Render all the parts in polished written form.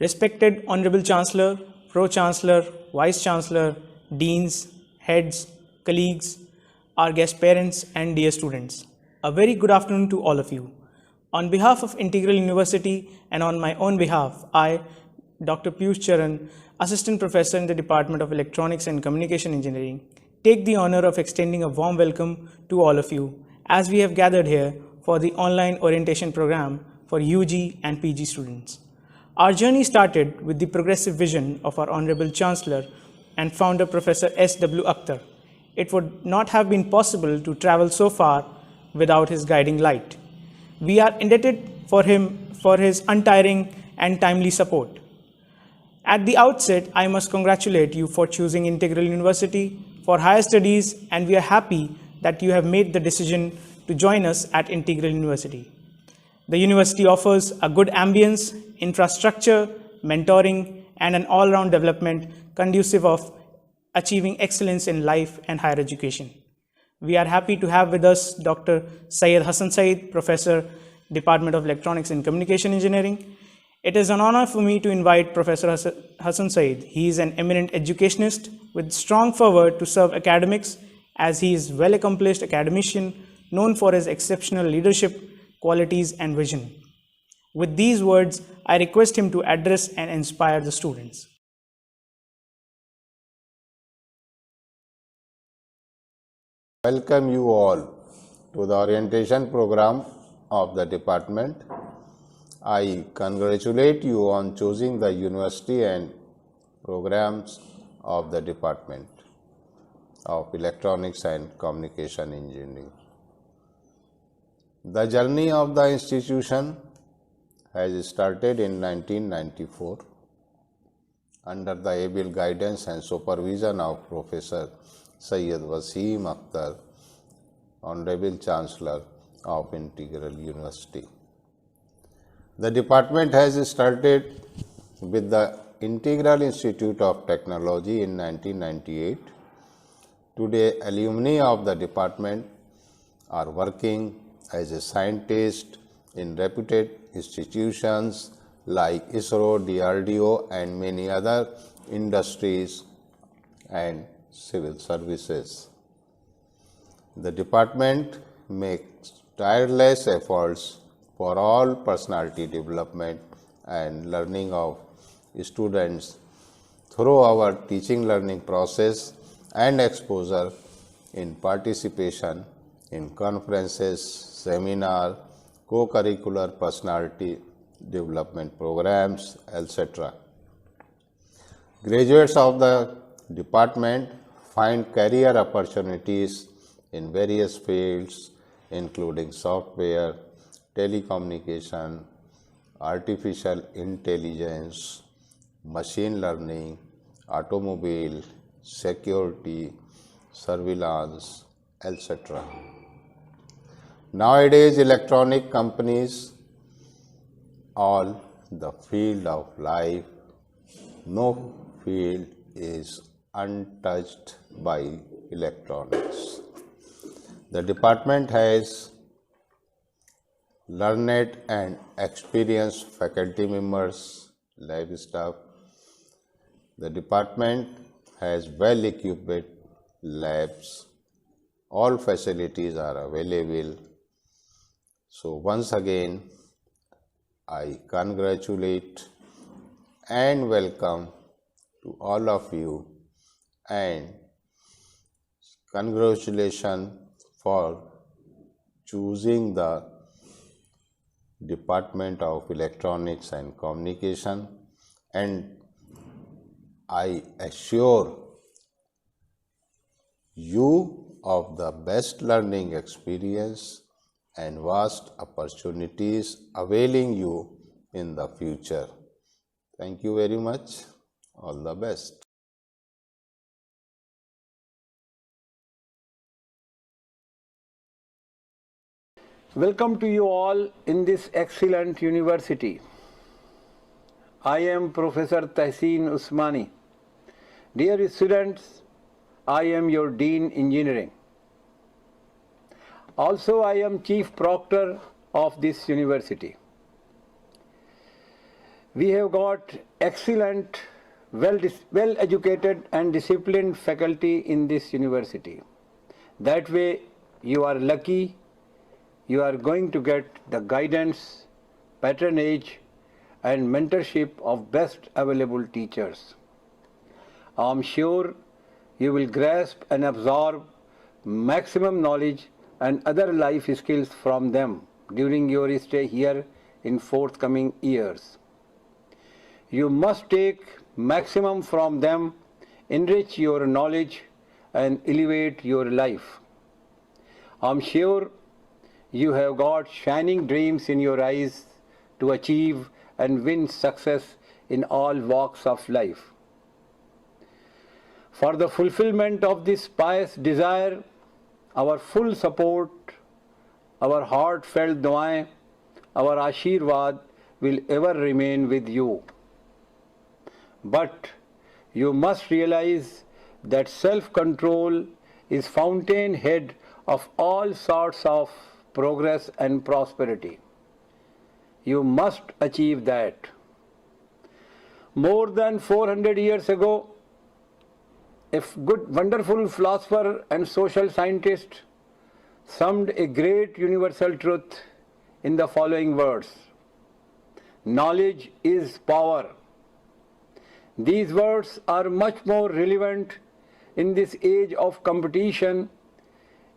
Respected Honorable Chancellor, Pro-Chancellor, Vice-Chancellor, Deans, Heads, colleagues, our guest parents and dear students, a very good afternoon to all of you. On behalf of Integral University and on my own behalf, I, Dr. Piyush Charan, Assistant Professor in the Department of Electronics and Communication Engineering, take the honor of extending a warm welcome to all of you as we have gathered here for the online orientation program for UG and PG students. Our journey started with the progressive vision of our Honorable Chancellor and founder Professor S.W. Akhtar. It would not have been possible to travel so far without his guiding light. We are indebted for him for his untiring and timely support. At the outset, I must congratulate you for choosing Integral University for higher studies, and we are happy that you have made the decision to join us at Integral University. The university offers a good ambience, infrastructure, mentoring, and an all-round development conducive of achieving excellence in life and higher education. We are happy to have with us Dr. Syed Hassan Saeed, Professor, Department of Electronics and Communication Engineering. It is an honor for me to invite Professor Hassan Saeed. He is an eminent educationist with strong fervor to serve academics, as he is well-accomplished academician known for his exceptional leadership qualities and vision. With these words, I request him to address and inspire the students. Welcome you all to the orientation program of the department. I congratulate you on choosing the university and programs of the Department of Electronics and Communication Engineering. The journey of the institution has started in 1994 under the able guidance and supervision of Professor Syed Waseem Akhtar, Honorable Chancellor of Integral University. The department has started with the Integral Institute of Technology in 1998. Today, alumni of the department are working as a scientist in reputed institutions like ISRO, DRDO, and many other industries and civil services. The department makes tireless efforts for all personality development and learning of students through our teaching learning process and exposure in participation in conferences, seminar, co-curricular personality development programs, etc. Graduates of the department find career opportunities in various fields, including software, telecommunication, artificial intelligence, machine learning, automobile, security, surveillance, etc. Nowadays, electronic companies, all the field of life, no field is untouched by electronics. The department has learned and experienced faculty members, lab staff. The department has well-equipped labs. All facilities are available. So once again, I congratulate and welcome to all of you, and congratulations for choosing the Department of Electronics and Communication, and I assure you of the best learning experience and vast opportunities awaiting you in the future. Thank you very much. All the best. Welcome to you all in this excellent university. I am Professor Tahseen Usmani. Dear students, I am your Dean Engineering. Also, I am Chief Proctor of this university. We have got excellent, well educated and disciplined faculty in this university. That way you are lucky, you are going to get the guidance, patronage and mentorship of best available teachers. I am sure you will grasp and absorb maximum knowledge and other life skills from them during your stay here in forthcoming years. You must take maximum from them, enrich your knowledge and elevate your life. I am sure you have got shining dreams in your eyes to achieve and win success in all walks of life. For the fulfillment of this pious desire, our full support, our heartfelt du'aएं, our ashirwad will ever remain with you. But you must realize that self-control is fountainhead of all sorts of progress and prosperity. You must achieve that. More than 400 years ago, a wonderful philosopher and social scientist summed a great universal truth in the following words: knowledge is power. These words are much more relevant in this age of competition,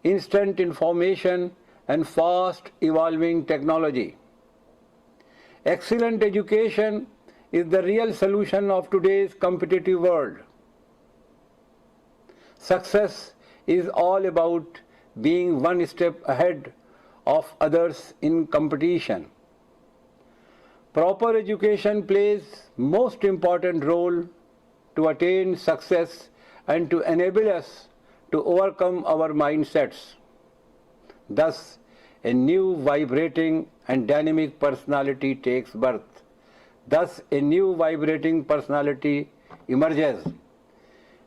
instant information and fast evolving technology. Excellent education is the real solution of today's competitive world. Success is all about being one step ahead of others in competition. Proper education plays most important role to attain success and to enable us to overcome our mindsets. Thus, a new vibrating and dynamic personality takes birth. Thus, a new vibrating personality emerges.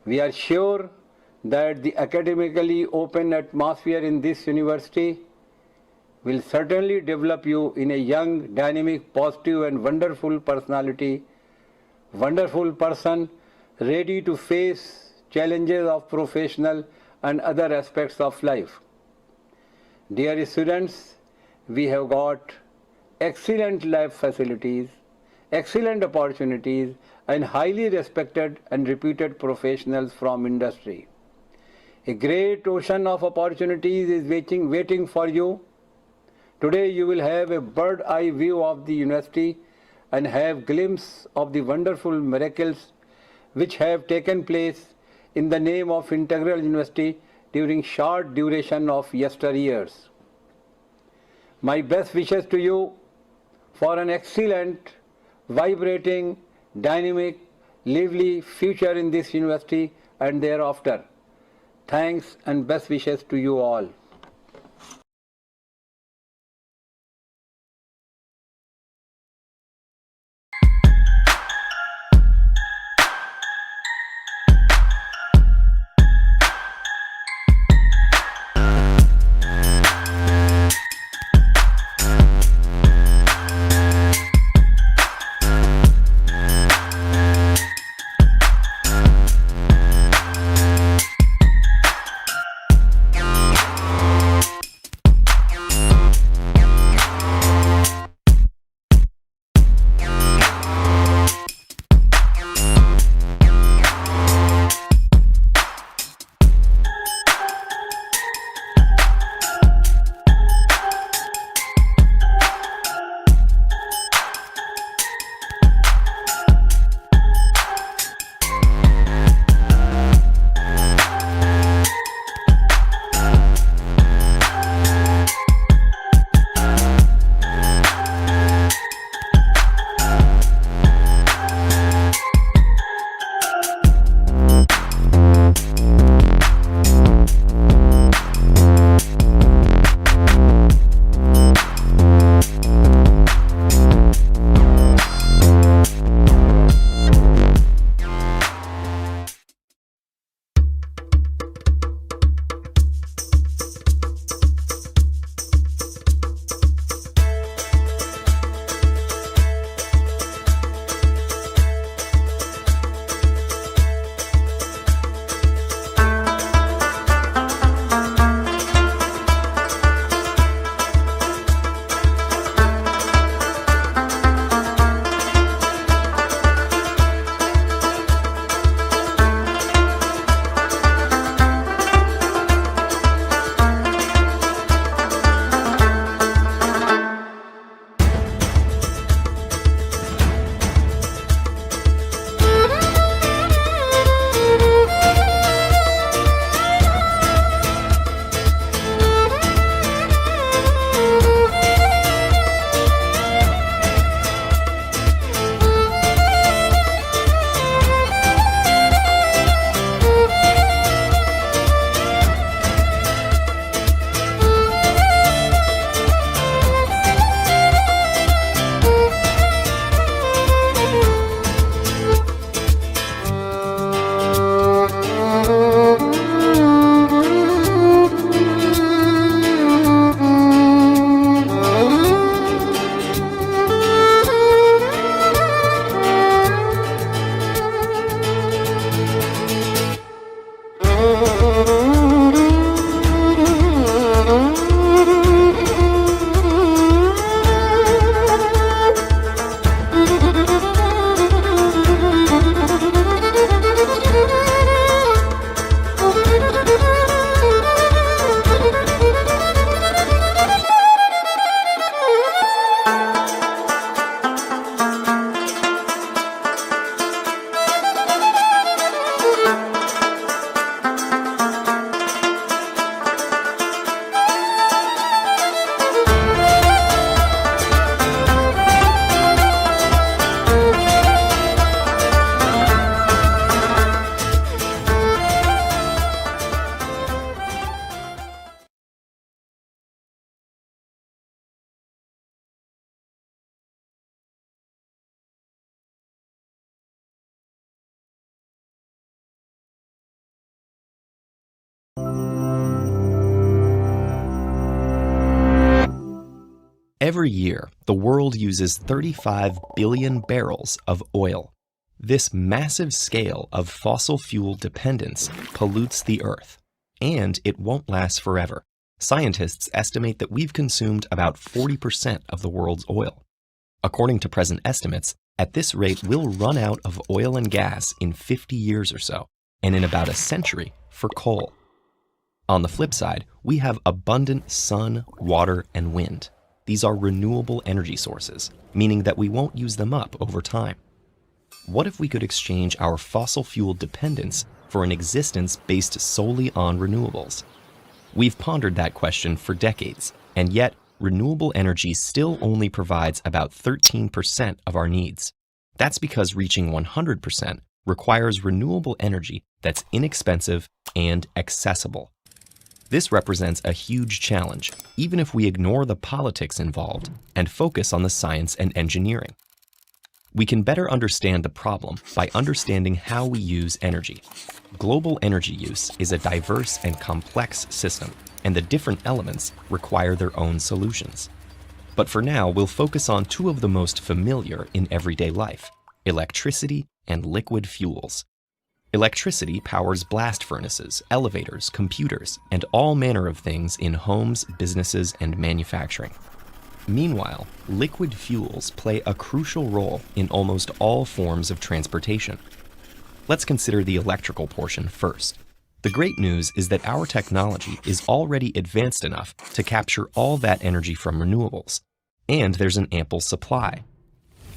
We are sure that the academically open atmosphere in this university will certainly develop you in a young, dynamic, positive and wonderful personality, wonderful person ready to face challenges of professional and other aspects of life. Dear students, we have got excellent lab facilities, excellent opportunities and highly respected and reputed professionals from industry. A great ocean of opportunities is waiting for you. Today you will have a bird eye view of the university and have glimpse of the wonderful miracles which have taken place in the name of Integral University during short duration of yesteryears. My best wishes to you for an excellent, vibrating, dynamic, lively future in this university and thereafter. Thanks and best wishes to you all. Every year, the world uses 35 billion barrels of oil. This massive scale of fossil fuel dependence pollutes the Earth, and it won't last forever. Scientists estimate that we've consumed about 40% of the world's oil. According to present estimates, at this rate, we'll run out of oil and gas in 50 years or so, and in about a century for coal. On the flip side, we have abundant sun, water, and wind. These are renewable energy sources, meaning that we won't use them up over time. What if we could exchange our fossil fuel dependence for an existence based solely on renewables? We've pondered that question for decades, and yet renewable energy still only provides about 13% of our needs. That's because reaching 100% requires renewable energy that's inexpensive and accessible. This represents a huge challenge, even if we ignore the politics involved and focus on the science and engineering. We can better understand the problem by understanding how we use energy. Global energy use is a diverse and complex system, and the different elements require their own solutions. But for now, we'll focus on two of the most familiar in everyday life: electricity and liquid fuels. Electricity powers blast furnaces, elevators, computers, and all manner of things in homes, businesses, and manufacturing. Meanwhile, liquid fuels play a crucial role in almost all forms of transportation. Let's consider the electrical portion first. The great news is that our technology is already advanced enough to capture all that energy from renewables, and there's an ample supply.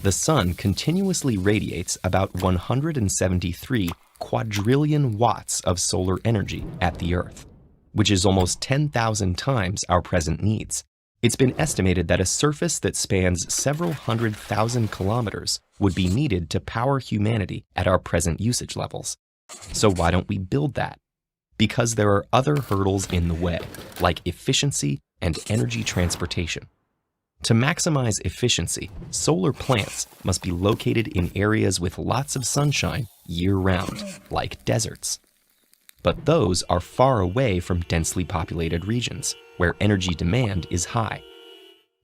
The sun continuously radiates about 173 quadrillion watts of solar energy at the Earth, which is almost 10,000 times our present needs. It's been estimated that a surface that spans several 100,000 kilometers would be needed to power humanity at our present usage levels. So why don't we build that? Because there are other hurdles in the way, like efficiency and energy transportation. To maximize efficiency, solar plants must be located in areas with lots of sunshine year-round, like deserts. But those are far away from densely populated regions, where energy demand is high.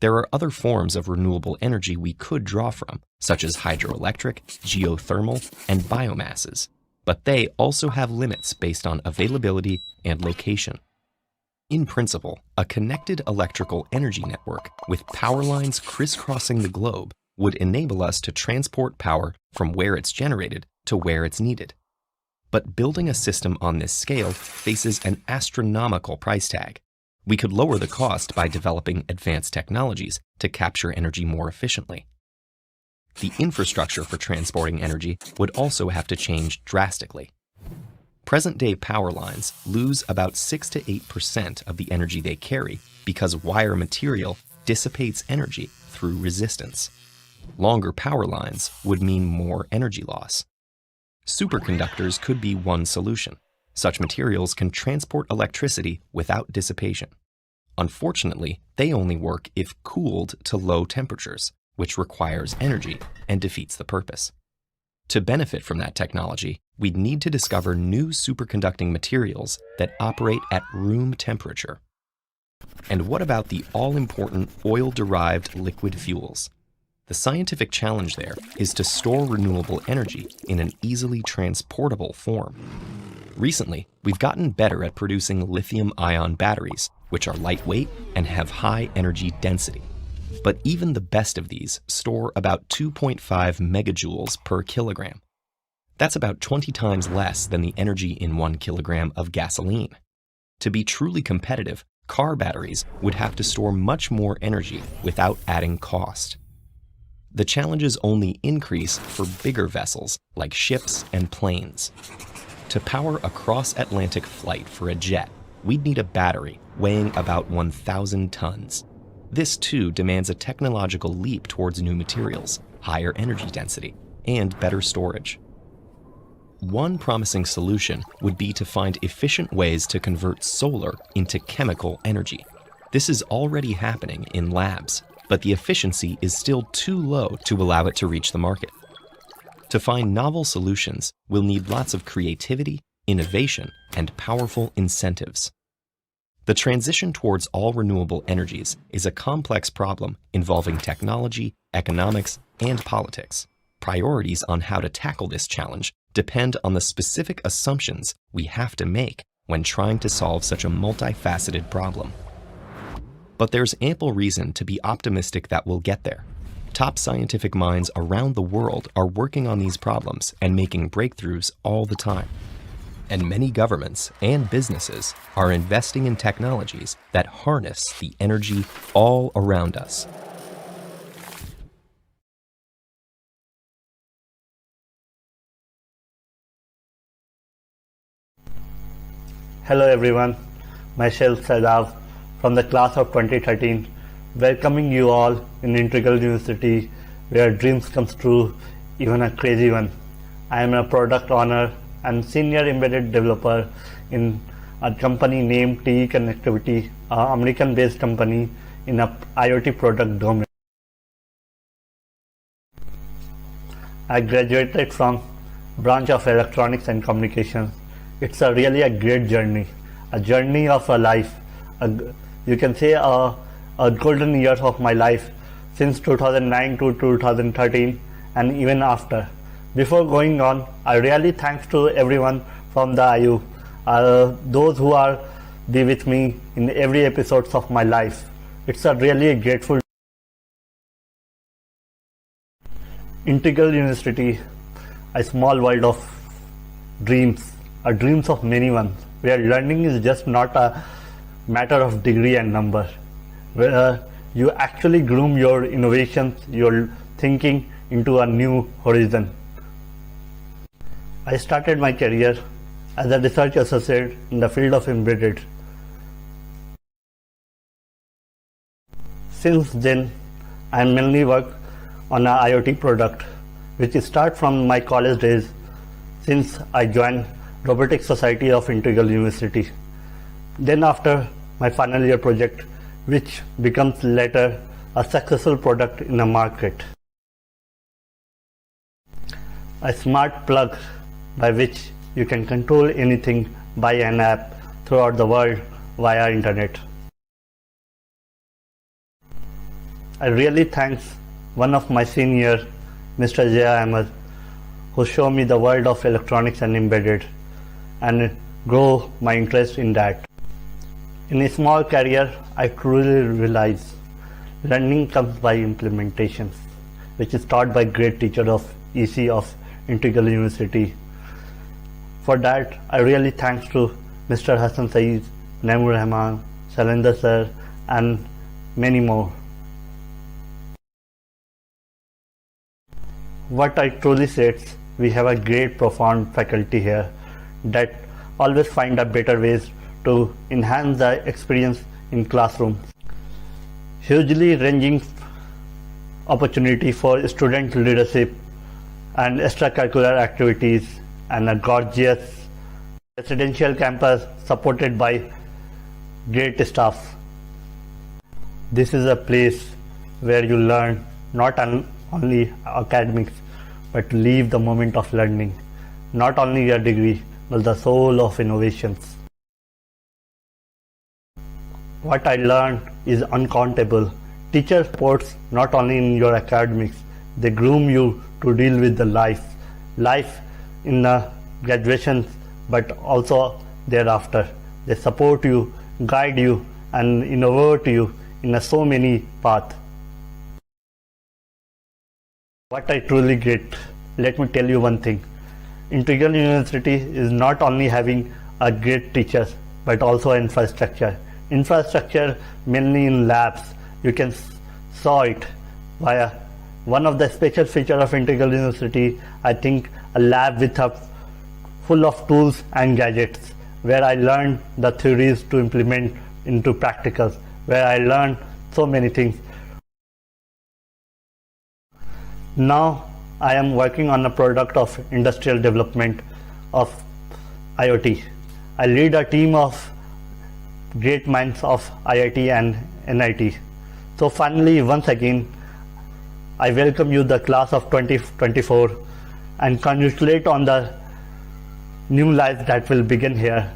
There are other forms of renewable energy we could draw from, such as hydroelectric, geothermal, and biomasses, but they also have limits based on availability and location. In principle, a connected electrical energy network with power lines crisscrossing the globe would enable us to transport power from where it's generated to where it's needed. But building a system on this scale faces an astronomical price tag. We could lower the cost by developing advanced technologies to capture energy more efficiently. The infrastructure for transporting energy would also have to change drastically. Present-day power lines lose about 6 to 8% of the energy they carry because wire material dissipates energy through resistance. Longer power lines would mean more energy loss. Superconductors could be one solution. Such materials can transport electricity without dissipation. Unfortunately, they only work if cooled to low temperatures, which requires energy and defeats the purpose. To benefit from that technology, we'd need to discover new superconducting materials that operate at room temperature. And what about the all-important oil-derived liquid fuels? The scientific challenge there is to store renewable energy in an easily transportable form. Recently, we've gotten better at producing lithium-ion batteries, which are lightweight and have high energy density. But even the best of these store about 2.5 megajoules per kilogram. That's about 20 times less than the energy in 1 kilogram of gasoline. To be truly competitive, car batteries would have to store much more energy without adding cost. The challenges only increase for bigger vessels like ships and planes. To power a cross-Atlantic flight for a jet, we'd need a battery weighing about 1,000 tons. This too demands a technological leap towards new materials, higher energy density, and better storage. One promising solution would be to find efficient ways to convert solar into chemical energy. This is already happening in labs, but the efficiency is still too low to allow it to reach the market. To find novel solutions, we'll need lots of creativity, innovation, and powerful incentives. The transition towards all renewable energies is a complex problem involving technology, economics, and politics. Priorities on how to tackle this challenge depend on the specific assumptions we have to make when trying to solve such a multifaceted problem. But there's ample reason to be optimistic that we'll get there. Top scientific minds around the world are working on these problems and making breakthroughs all the time. And many governments and businesses are investing in technologies that harness the energy all around us. Hello everyone, myself Sadav from the class of 2013, welcoming you all in Integral University where dreams come true, even a crazy one. I am a product owner and senior embedded developer in a company named TE Connectivity, an American-based company in a IoT product domain. I graduated from branch of Electronics and Communications. It's really a great journey, a journey of a life. You can say a golden years of my life since 2009 to 2013 and even after. Before going on, I really thanks to everyone from the IU, those who are be with me in every episodes of my life. It's a really grateful. Integral University, a small world of dreams, dreams of many ones, where learning is just not a matter of degree and number, where you actually groom your innovations, your thinking into a new horizon. I started my career as a research associate in the field of embedded. Since then, I mainly work on an IoT product, which start from my college days since I joined Robotics Society of Integral University. Then after my final year project, which becomes later a successful product in the market. A smart plug by which you can control anything by an app throughout the world via internet. I really thanks one of my senior, Mr. Jaya Ahmed, who showed me the world of electronics and embedded and grow my interest in that. In a small career, I truly realize learning comes by implementations, which is taught by great teacher of EC of Integral University. For that, I really thanks to Mr. Hassan Saeed, Naimur Rahman, Shalendra sir, and many more. What I truly says, we have a great profound faculty here that always find a better ways to enhance the experience in classroom. Hugely ranging opportunity for student leadership and extracurricular activities, and a gorgeous residential campus supported by great staff. This is a place where you learn not only academics, but live the moment of learning, not only your degree, but the soul of innovations. What I learned is uncountable. Teacher supports not only in your academics, they groom you to deal with the life in the graduation, but also thereafter. They support you, guide you, and innovate you in so many paths. What I truly get, let me tell you one thing. Integral University is not only having a great teachers, but also infrastructure. Infrastructure mainly in labs. You can saw it via one of the special feature of Integral University, I think a lab with a full of tools and gadgets, where I learned the theories to implement into practicals, where I learned so many things. Now I am working on a product of industrial development of IoT. I lead a team of great minds of IIT and NIT. So finally, once again, I welcome you the class of 2024 and congratulate on the new life that will begin here.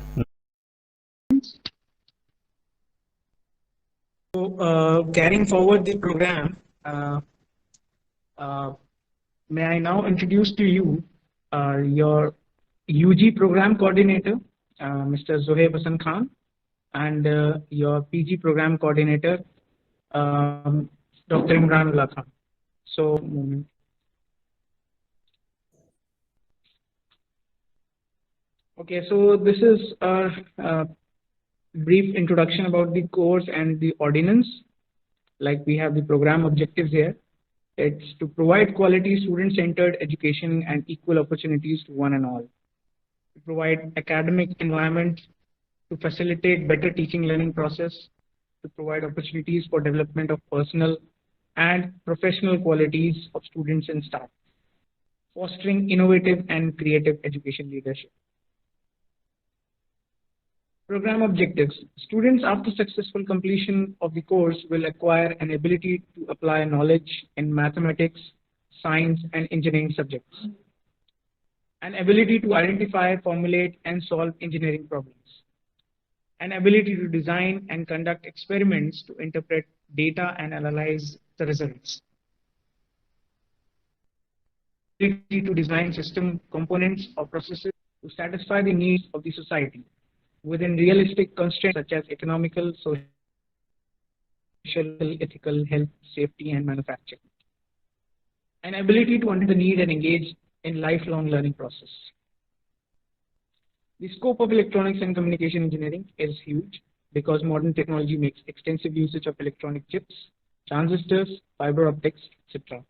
carrying forward the program, uh, may I now introduce to you your UG program coordinator, Mr. Zohaib Hassan Khan, and your PG program coordinator, Dr. Imranullah Khan. So, okay, so this is a brief introduction about the course and the ordinance. Like we have the program objectives here. It's to provide quality student-centered education and equal opportunities to one and all. To provide academic environment to facilitate better teaching learning process, to provide opportunities for development of personal and professional qualities of students and staff, fostering innovative and creative education leadership. Program objectives. Students after successful completion of the course will acquire an ability to apply knowledge in mathematics, science, and engineering subjects. An ability to identify, formulate, and solve engineering problems. An ability to design and conduct experiments to interpret data and analyze the results. Ability to design system components or processes to satisfy the needs of the society within realistic constraints such as economical, social, ethical, health, safety, and manufacturing. An ability to understand the need and engage in lifelong learning process. The scope of electronics and communication engineering is huge because modern technology makes extensive usage of electronic chips, transistors, fiber optics, etc.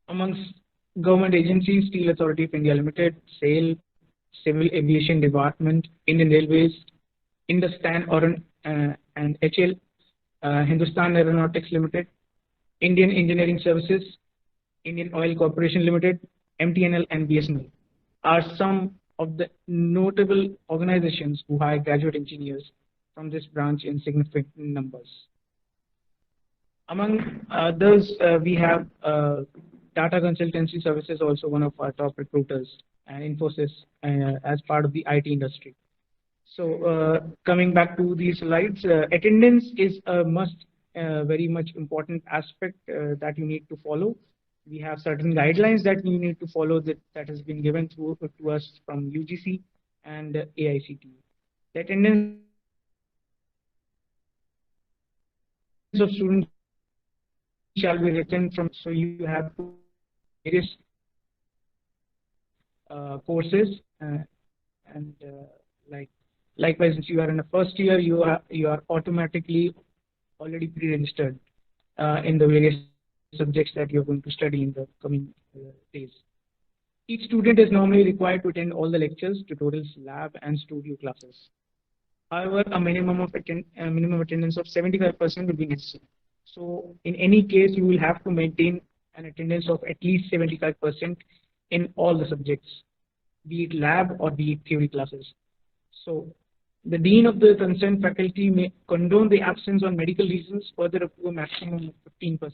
Amongst government agencies, Steel Authority of India Limited, SAIL, Civil Aviation Department, Indian Railways, Hindustan and HL, Hindustan Aeronautics Limited, Indian Engineering Services, Indian Oil Corporation Limited, MTNL and BSNL are some of the notable organizations who hire graduate engineers from this branch in significant numbers. Among others, we have Tata Consultancy Services, also one of our top recruiters, and Infosys as part of the IT industry. So coming back to these slides, attendance is a must, very much important aspect that you need to follow. We have certain guidelines that you need to follow that has been given to us from UGC and AICTE. The attendance of students shall be written from, so you have to various courses and likewise, if you are in the first year, you are automatically already pre-registered in the various subjects that you're going to study in the coming days. Each student is normally required to attend all the lectures, tutorials, lab, and studio classes. However, a minimum attendance of 75% will be necessary. So, in any case, you will have to maintain an attendance of at least 75% in all the subjects, be it lab or be it theory classes. So, the dean of the concerned faculty may condone the absence on medical reasons further up to a maximum of 15%.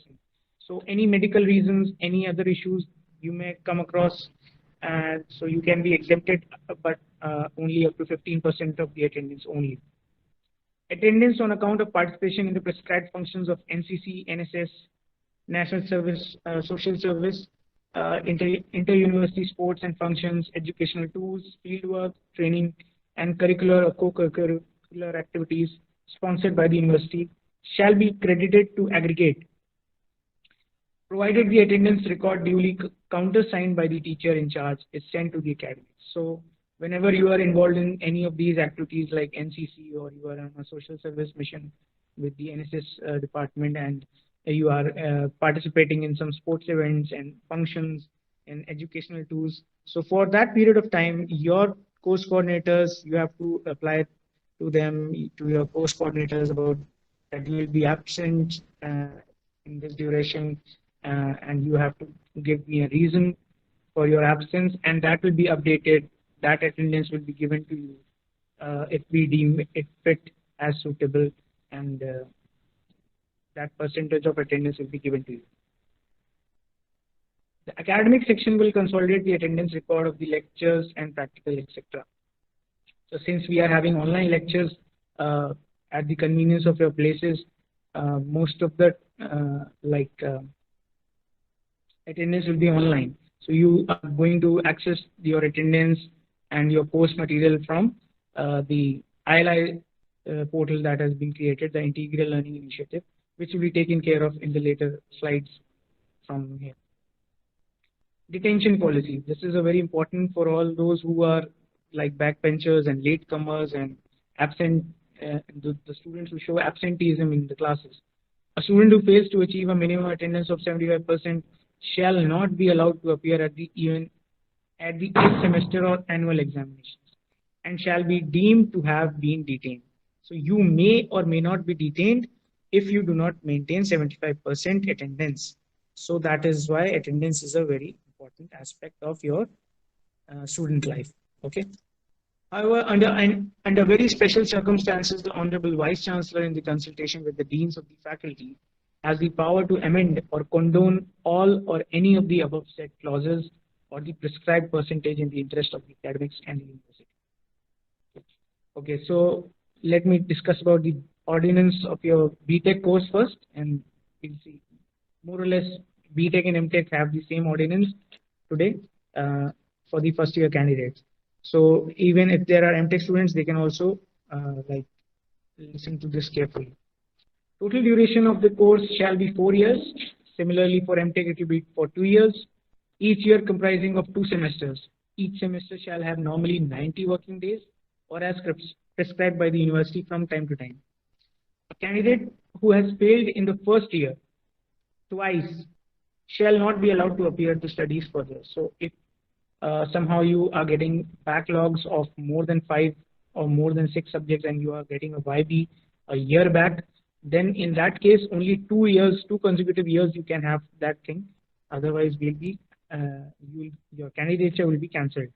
So, any medical reasons, any other issues you may come across, and so you can be exempted, but only up to 15% of the attendance only. Attendance on account of participation in the prescribed functions of NCC, NSS, National Service, Social Service, inter-university sports and functions, educational tools, fieldwork, training, and curricular or co-curricular activities sponsored by the university shall be credited to aggregate, provided the attendance record duly countersigned by the teacher in charge is sent to the academy. So, whenever you are involved in any of these activities like NCC, or you are on a social service mission with the NSS department, and you are participating in some sports events and functions and educational tools. So for that period of time, your course coordinators, you have to apply to them, to your course coordinators about that you will be absent in this duration, and you have to give me a reason for your absence, and that will be updated. That attendance will be given to you if we deem it fit as suitable, and that percentage of attendance will be given to you. The academic section will consolidate the attendance record of the lectures and practical, etc. So since we are having online lectures at the convenience of your places, most of the attendance will be online. So you are going to access your attendance and your course material from the ILI portal that has been created, the Integral Learning Initiative, which will be taken care of in the later slides from here. Detention policy. This is a very important for all those who are like backbenchers and latecomers and absent, the students who show absenteeism in the classes. A student who fails to achieve a minimum attendance of 75% shall not be allowed to appear at the 8th semester or annual examinations and shall be deemed to have been detained. So you may or may not be detained if you do not maintain 75% attendance. So that is why attendance is a very important aspect of your student life. Okay. However, under very special circumstances, the Honorable Vice Chancellor, in the consultation with the deans of the faculty, has the power to amend or condone all or any of the above said clauses or the prescribed percentage in the interest of the academics and the university. Okay, so let me discuss about the ordinance of your BTech course first, and we'll see. More or less, BTech and MTech have the same ordinance today for the first year candidates. So even if there are MTech students, they can also listen to this carefully. Total duration of the course shall be 4 years. Similarly, for MTech, it will be for 2 years. Each year comprising of 2 semesters. Each semester shall have normally 90 working days or as prescribed by the university from time to time. A candidate who has failed in the first year twice shall not be allowed to appear to studies further. So if somehow you are getting backlogs of more than 5 or more than 6 subjects and you are getting a YB a year back, then in that case only 2 years, 2 consecutive years you can have that thing. Otherwise will be your candidature will be cancelled.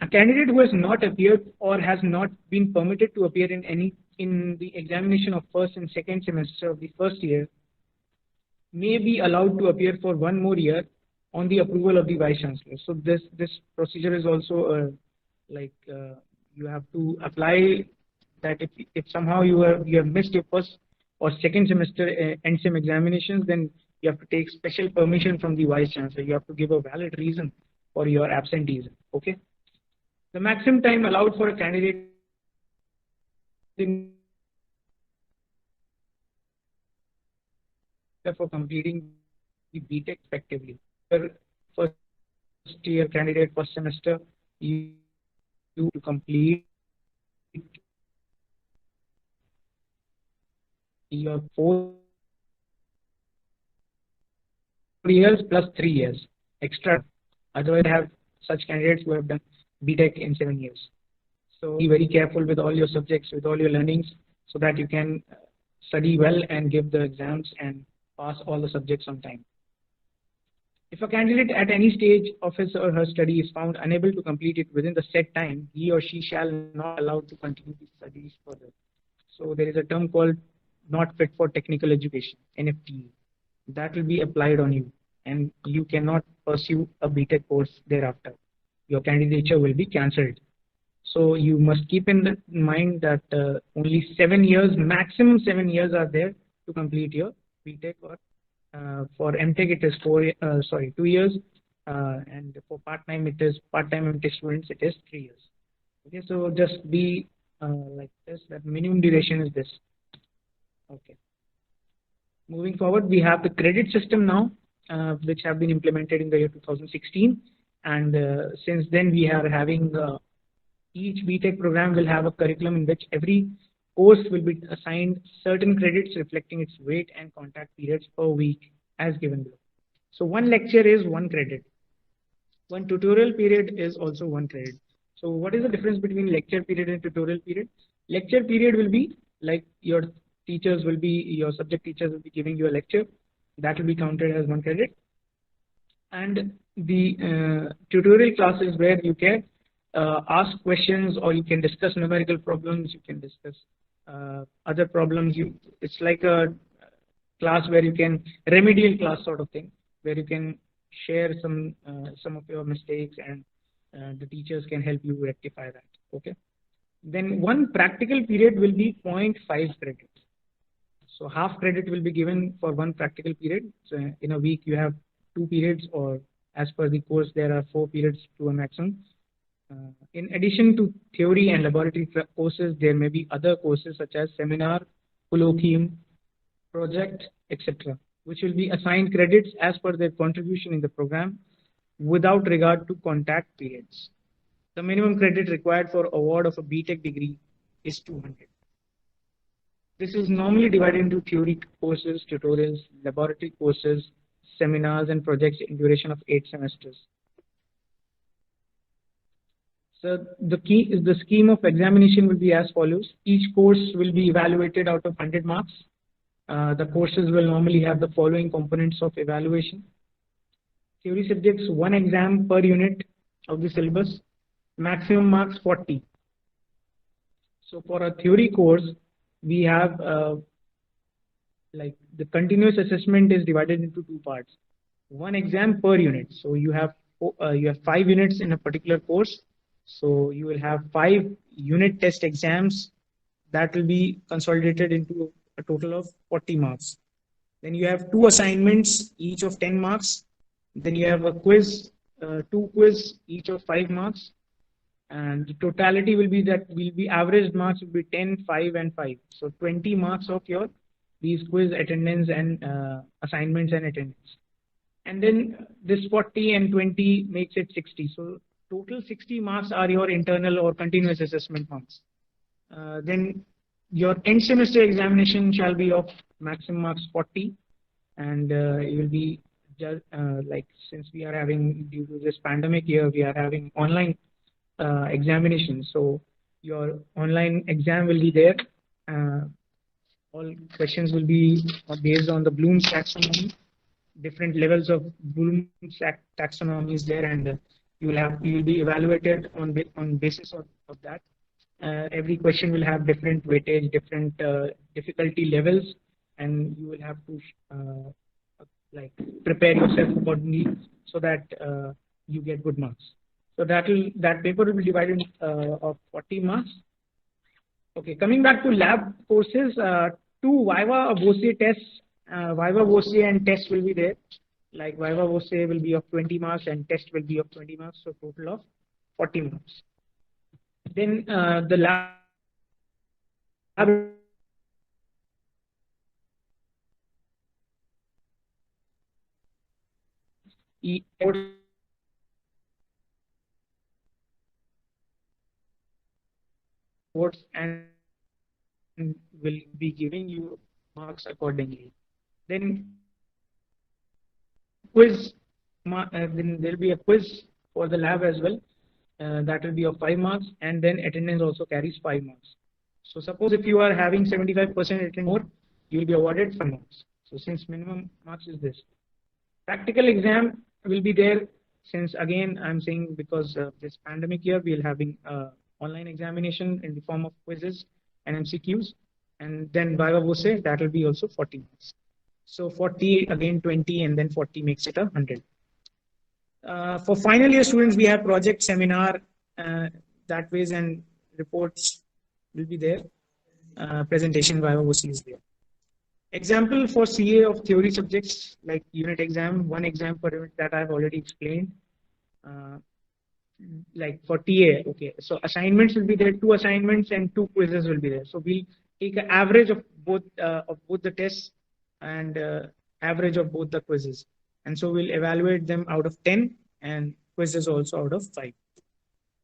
A candidate who has not appeared or has not been permitted to appear in the examination of first and second semester of the first year may be allowed to appear for 1 more year on the approval of the Vice Chancellor. So this procedure is also you have to apply that if somehow you have missed your first or second semester NSEM examinations, then you have to take special permission from the Vice Chancellor. You have to give a valid reason for your absenteeism. Okay. The maximum time allowed for a candidate for completing the BTech effectively. First year candidate, first semester, you to complete your 4 years plus 3 years extra. Otherwise, I have such candidates who have done BTech in 7 years. So be very careful with all your subjects, with all your learnings, so that you can study well and give the exams and pass all the subjects on time. If a candidate at any stage of his or her study is found unable to complete it within the set time, he or she shall not be allowed to continue the studies further. So there is a term called not fit for technical education, NFTE. That will be applied on you, and you cannot pursue a BTech course thereafter. Your candidature will be cancelled. So you must keep in mind that only 7 years, maximum 7 years are there to complete your BTech, or for MTech it is 2 years, and for part-time MTech students it is 3 years. Okay, so just be like this, that minimum duration is this. Okay. Moving forward, we have the credit system now, which have been implemented in the year 2016, and since then we are having each BTech program will have a curriculum in which every course will be assigned certain credits reflecting its weight and contact periods per week as given below. So 1 lecture is 1 credit. 1 tutorial period is also 1 credit. So what is the difference between lecture period and tutorial period? Lecture period will be like your subject teachers will be giving you a lecture. That will be counted as 1 credit. And the tutorial class is where you can ask questions, or you can discuss numerical problems, you can discuss other problems. It's like a class where you can, remedial class sort of thing, where you can share some of your mistakes, and the teachers can help you rectify that. Okay. Then 1 practical period will be 0.5 credits. So half credit will be given for one practical period. So in a week you have 2 periods, or as per the course there are 4 periods to a maximum. In addition to theory and laboratory courses, there may be other courses such as seminar, colloquium, project, etc., which will be assigned credits as per their contribution in the program without regard to contact periods. The minimum credit required for award of a BTech degree is 200. This is normally divided into theory courses, tutorials, laboratory courses, seminars, and projects in duration of 8 semesters. So the scheme of examination will be as follows. Each course will be evaluated out of 100 marks. The courses will normally have the following components of evaluation. Theory subjects, 1 exam per unit of the syllabus, maximum marks 40. So for a theory course, we have like the continuous assessment is divided into 2 parts. 1 exam per unit. So you have 5 units in a particular course. So you will have 5 unit test exams that will be consolidated into a total of 40 marks. Then you have 2 assignments, each of 10 marks. Then you have a quiz, 2 quiz, each of 5 marks. And the totality will be averaged marks will be 10, 5, and 5. So 20 marks of these quiz attendance and assignments and attendance. And then this 40 and 20 makes it 60. So total 60 marks are your internal or continuous assessment marks. Then your end semester examination shall be of maximum marks 40, and it will be just like, since we are having, due to this pandemic year, we are having online examination. So your online exam will be there. All questions will be based on the Bloom's taxonomy. Different levels of Bloom's taxonomy is there, and you will be evaluated on basis of that. Every question will have different weightage, different difficulty levels, and you will have to like prepare yourself accordingly so that you get good marks. So that paper will be divided of 40 marks. Okay, coming back to lab courses, 2 Viva Voce tests, Viva Voce and test will be there. Like Viva Voce will be of 20 marks and test will be of 20 marks, so total of 40 marks. Then the lab and will be giving you marks accordingly. Then quiz, then there will be a quiz for the lab as well. That will be of 5 marks, and then attendance also carries 5 marks. So suppose if you are having 75% attendance more, you will be awarded 5 marks. So since minimum marks is this. Practical exam will be there, since again I'm saying because of this pandemic year, we will having online examination in the form of quizzes and MCQs, and then Viva Voce, that will be also 40 marks. So 40 again 20, and then 40 makes it 100. For final year students, we have project, seminar, that ways, and reports will be there. Presentation Viva Voce is there. Example for CA of theory subjects like unit exam, 1 exam per unit, that I have already explained. Like for TA, okay, so assignments will be there, 2 assignments and 2 quizzes will be there. So we'll take an average of both the tests and average of both the quizzes, and so we'll evaluate them out of 10 and quizzes also out of 5.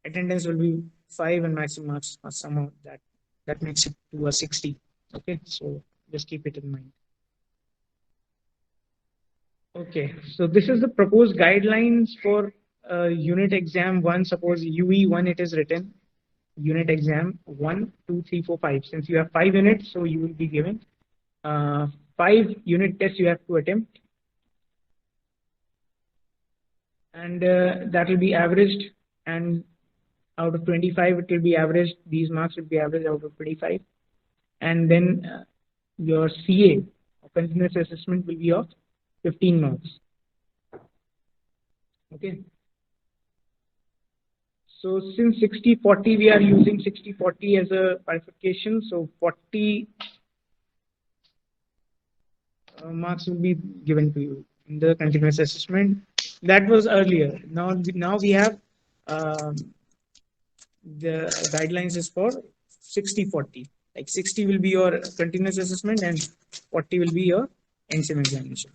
Attendance will be 5 and maximum marks are somehow that makes it to a 60. Okay, so just keep it in mind. Okay, so this is the proposed guidelines for unit exam 1. Suppose UE1 it is written, unit exam 1, 2, 3, 4, 5. Since you have 5 units, so you will be given 5 unit tests you have to attempt, and that will be averaged, and out of 25 it will be averaged. These marks will be averaged out of 25, and then your CA, continuous assessment, will be of 15 marks. Okay. So since 60-40, we are using 60-40 as a bifurcation. So 40 marks will be given to you in the continuous assessment. That was earlier. Now we have um, the guidelines is for 60-40. Like 60 will be your continuous assessment and 40 will be your end sem examination.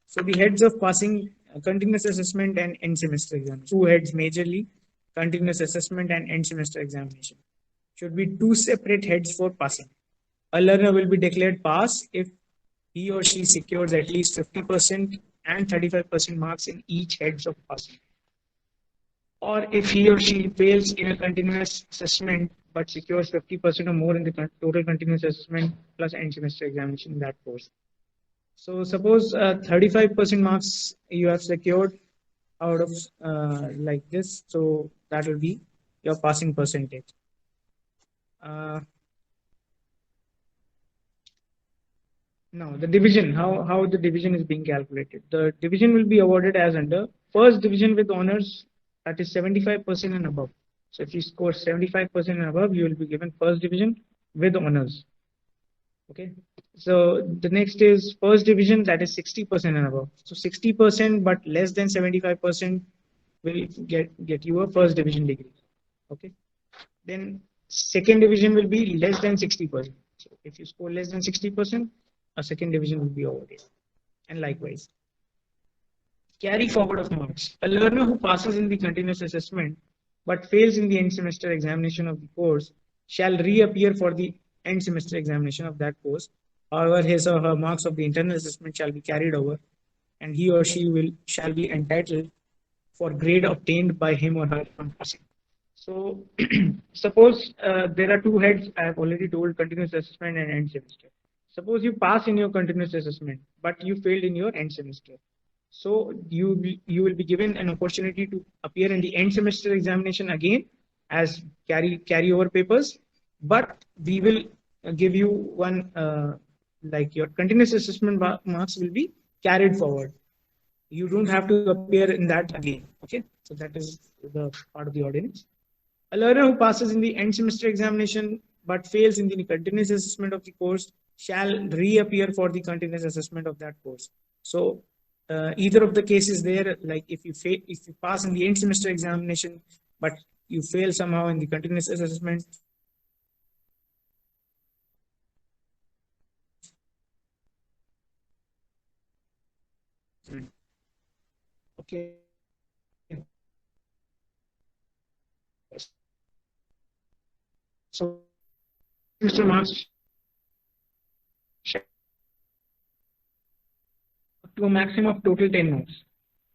So the heads of passing continuous assessment and end semester examination, two heads majorly, continuous assessment and end semester examination, should be two separate heads for passing. A learner will be declared pass if he or she secures at least 50% and 35% marks in each heads of passing, or if he or she fails in a continuous assessment but secures 50% or more in the total continuous assessment plus end semester examination in that course. So suppose 35% marks you have secured out of like this, so that will be your passing percentage. Now the division, how the division is being calculated. The division will be awarded as under first division with honors, that is 75% and above. So if you score 75% and above, you will be given first division with honors. Okay. So the next is first division, that is 60% and above. So 60% but less than 75% will get you a first division degree. Okay. Then second division will be less than 60%. So if you score less than 60%, a second division will be awarded. And likewise, carry forward of marks. A learner who passes in the continuous assessment but fails in the end semester examination of the course shall reappear for the end semester examination of that course. However, his or her marks of the internal assessment shall be carried over, and he or she shall be entitled for grade obtained by him or her from passing. So, suppose there are two heads. I have already told: continuous assessment and end semester. Suppose you pass in your continuous assessment, but you failed in your end semester. So you will be given an opportunity to appear in the end semester examination again as carryover papers, but we will give you one like your continuous assessment marks will be carried forward. You don't have to appear in that again. Okay, so that is the part of the ordinance. A learner who passes in the end semester examination but fails in the continuous assessment of the course shall reappear for the continuous assessment of that course. So either of the cases there, like if you pass in the end semester examination but you fail somehow in the continuous assessment, okay, so Mr. Marks to a maximum of total 10 marks.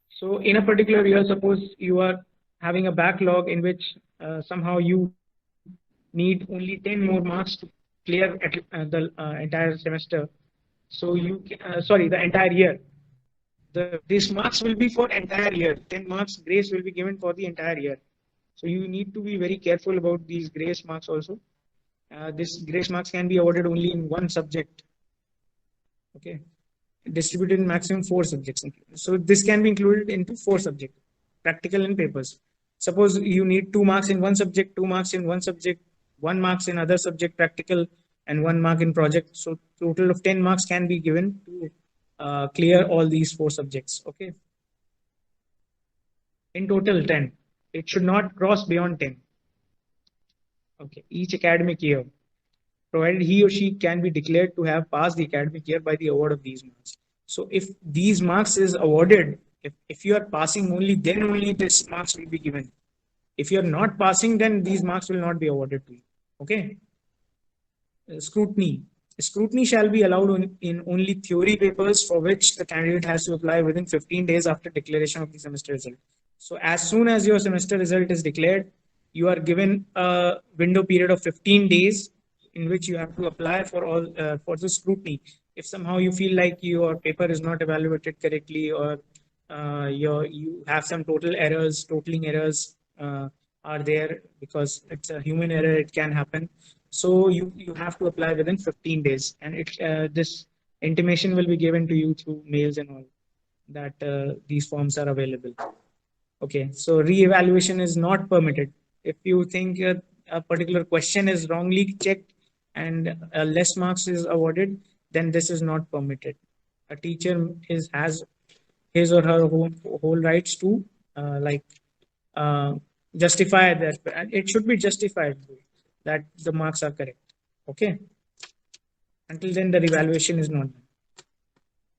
So in a particular year, suppose you are having a backlog in which somehow you need only 10 more marks to clear the entire semester. So the entire year. These marks will be for entire year. 10 marks grace will be given for the entire year. So you need to be very careful about these grace marks also. This grace marks can be awarded only in one subject. Okay, distributed in maximum 4 subjects. So this can be included into 4 subjects, practical and papers. Suppose you need 2 marks in one subject, 2 marks in one subject, 1 marks in other subject practical, and 1 mark in project. So total of 10 marks can be given to clear all these 4 subjects. Okay. In total 10. It should not cross beyond 10. Okay. Each academic year, provided he or she can be declared to have passed the academic year by the award of these marks. So if these marks is awarded, if you are passing only, then only this marks will be given. If you are not passing, then these marks will not be awarded to you. Okay. Scrutiny. Scrutiny shall be allowed in only theory papers for which the candidate has to apply within 15 days after declaration of the semester result. So as soon as your semester result is declared, you are given a window period of 15 days in which you have to apply for all for the scrutiny. If somehow you feel like your paper is not evaluated correctly, or you have some totaling errors are there, because it's a human error, it can happen. So you have to apply within 15 days, and this intimation will be given to you through mails and all that these forms are available. Okay, so re-evaluation is not permitted. If you think a particular question is wrongly checked and less marks is awarded, then this is not permitted. A teacher has his or her whole rights to like uh, justify that, and it should be justified that the marks are correct. Okay. Until then, the evaluation is not done.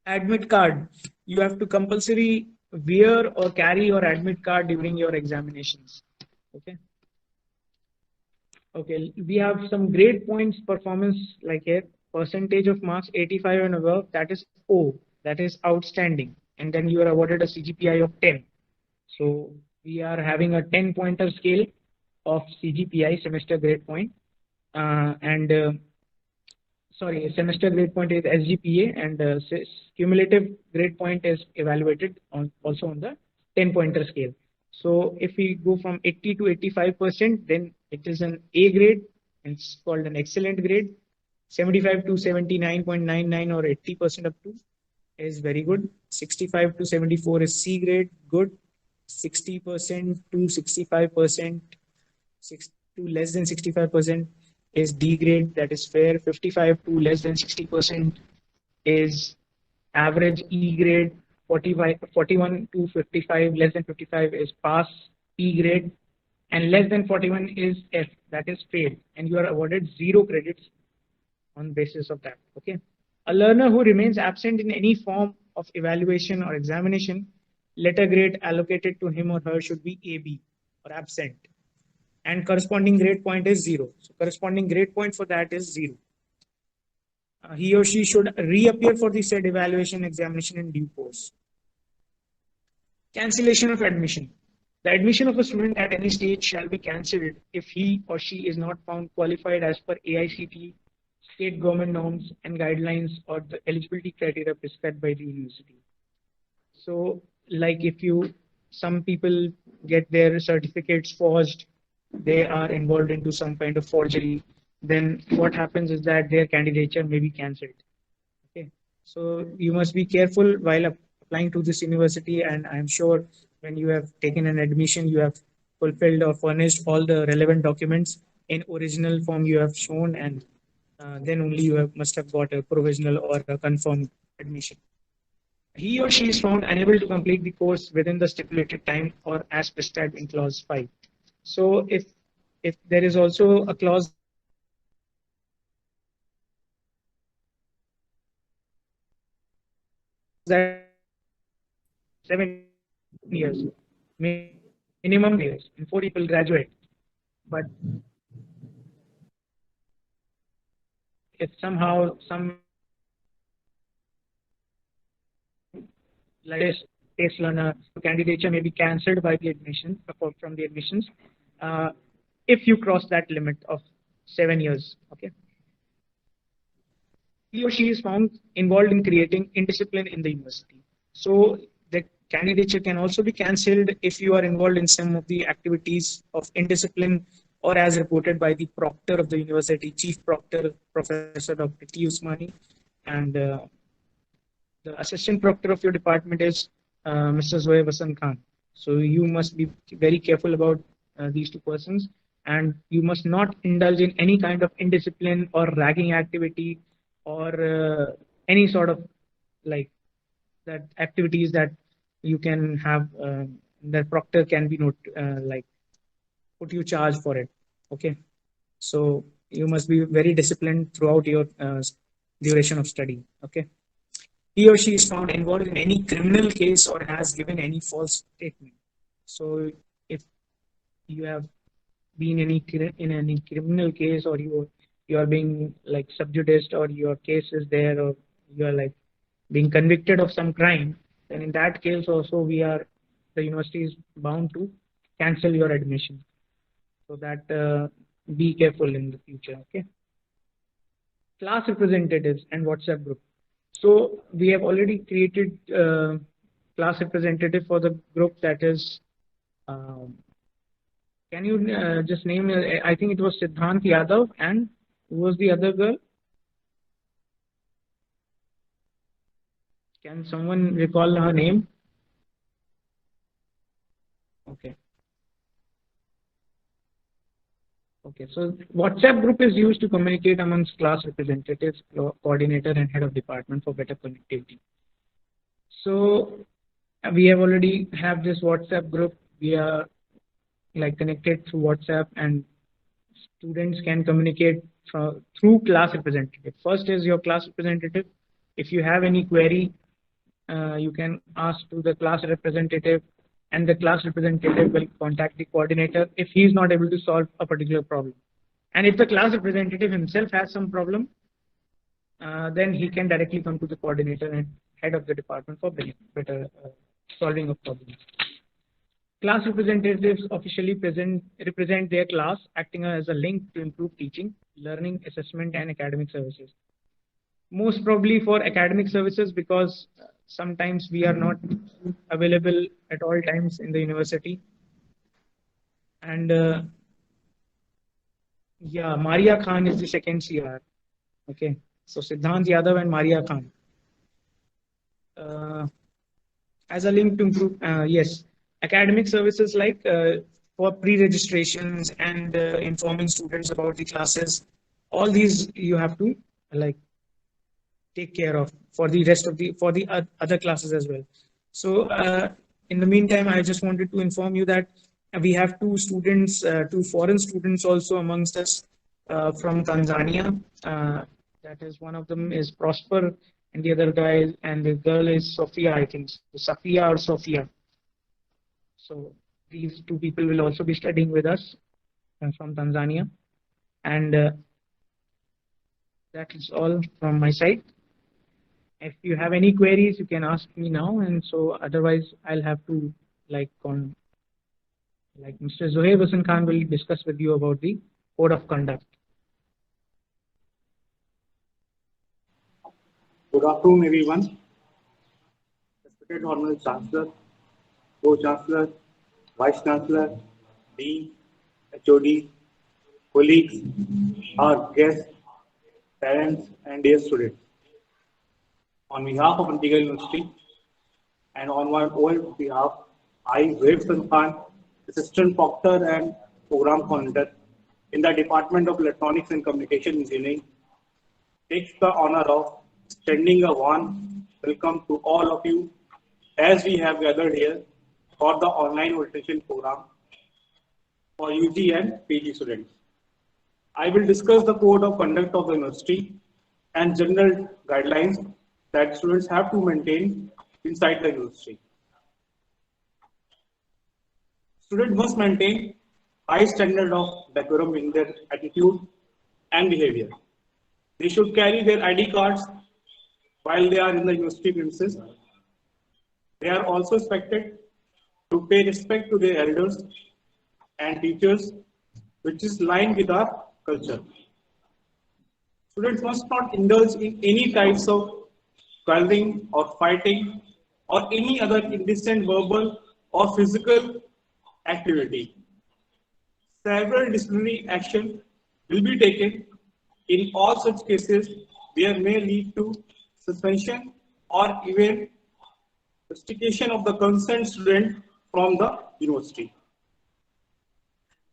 Admit card. You have to compulsory wear or carry your admit card during your examinations. Okay. Okay. We have some grade points performance like here. Percentage of marks 85 and above. That is O. That is outstanding. And then you are awarded a CGPI of 10. So we are having a 10-pointer scale of CGPI, semester grade point, and sorry, semester grade point is SGPA, and cumulative grade point is evaluated on also on the 10-pointer scale. So if we go from 80 to 85%, then it is an A grade, and it's called an excellent grade. 75 to 79.99 or 80% up to is very good. 65 to 74 is C grade, good. 60% to 65%, to less than 65% is D grade, that is fair. 55 to less than 60% is average E grade. 41 to 55, less than 55 is pass, E grade, and less than 41 is F, that is fail, and you are awarded 0 credits on basis of that. Okay. A learner who remains absent in any form of evaluation or examination, letter grade allocated to him or her should be AB or absent, and corresponding grade point is 0. So corresponding grade point for that is 0. He or she should reappear for the said evaluation examination in due course. Cancellation of admission. The admission of a student at any stage shall be cancelled if he or she is not found qualified as per AICTE, state government norms and guidelines, or the eligibility criteria prescribed by the university. So, like if some people get their certificates forged, they are involved into some kind of forgery, then what happens is that their candidature may be cancelled. Okay, so you must be careful while applying to this university, and I'm sure when you have taken an admission, you have fulfilled or furnished all the relevant documents in original form you have shown, and then only you must have got a provisional or a confirmed admission. He or she is found unable to complete the course within the stipulated time or as prescribed in clause 5. So if there is also a clause that 7 years, minimum years, and 4 people graduate, but if somehow some like test learner candidature may be cancelled by the admission from the admissions if you cross that limit of 7 years. Okay. He or she is found involved in creating indiscipline in the university. So the candidature can also be cancelled if you are involved in some of the activities of indiscipline, or as reported by the proctor of the university, chief proctor, Professor Dr. T. Usmani, and the assistant proctor of your department is Mr. Zoe Vasan Khan. So you must be very careful about these two persons, and you must not indulge in any kind of indiscipline or ragging activity, or any sort of like that activities that you can have that proctor can be like put you charge for it. Okay, so you must be very disciplined throughout your duration of study. Okay. He or she is found involved in any criminal case or has given any false statement. So if you have been in any criminal case, or you are being like subjudiced, or your case is there, or you are like being convicted of some crime, then in that case also the university is bound to cancel your admission. So that be careful in the future. Okay. Class representatives and WhatsApp group. So we have already created class representative for the group, that is can you just name, I think it was Siddhant Yadav, and who was the other girl? Can someone recall her name? Okay. Okay, so WhatsApp group is used to communicate amongst class representatives, coordinator, and head of department for better connectivity. So we have already have this WhatsApp group. We are like connected through WhatsApp, and students can communicate through class representative. First is your class representative. If you have any query, you can ask to the class representative, and the class representative will contact the coordinator if he is not able to solve a particular problem. And if the class representative himself has some problem, then he can directly come to the coordinator and head of the department for better solving of problems. Class representatives officially represent their class, acting as a link to improve teaching, learning, assessment, and academic services. Most probably for academic services, because sometimes we are not available at all times in the university. And yeah, Maria Khan is the second CR. Okay, so Siddhant Yadav and Maria Khan. As a link to improve, yes, academic services like for pre-registrations and informing students about the classes, all these you have to like take care of for the rest of the other classes as well. So in the meantime, I just wanted to inform you that we have two students, two foreign students also amongst us from Tanzania. That is, one of them is Prosper, and the other guy and the girl is Sophia, I think, Safia or Sophia. So these two people will also be studying with us from Tanzania, and that is all from my side. If you have any queries, you can ask me now, and so otherwise I'll have to like Mr. Zohair Hasan Khan will discuss with you about the code of conduct. Good afternoon, everyone. Respected Honorable Chancellor, Pro-Chancellor, Vice Chancellor, Dean, HOD, colleagues, our guests, parents, and dear students. On behalf of Chandigarh University and on my own behalf, I, Zohair Hasan Khan, Assistant Proctor and Program Coordinator in the Department of Electronics and Communication Engineering, takes the honor of extending a warm welcome to all of you as we have gathered here for the online orientation program for UG and PG students. I will discuss the code of conduct of the university and general guidelines that students have to maintain inside the university. Students must maintain high standard of decorum in their attitude and behavior. They should carry their ID cards while they are in the university premises. They are also expected to pay respect to their elders and teachers, which is in line with our culture. Students must not indulge in any types of quarreling or fighting or any other indecent verbal or physical activity. Several disciplinary action will be taken in all such cases where may lead to suspension or even rustication of the concerned student from the university.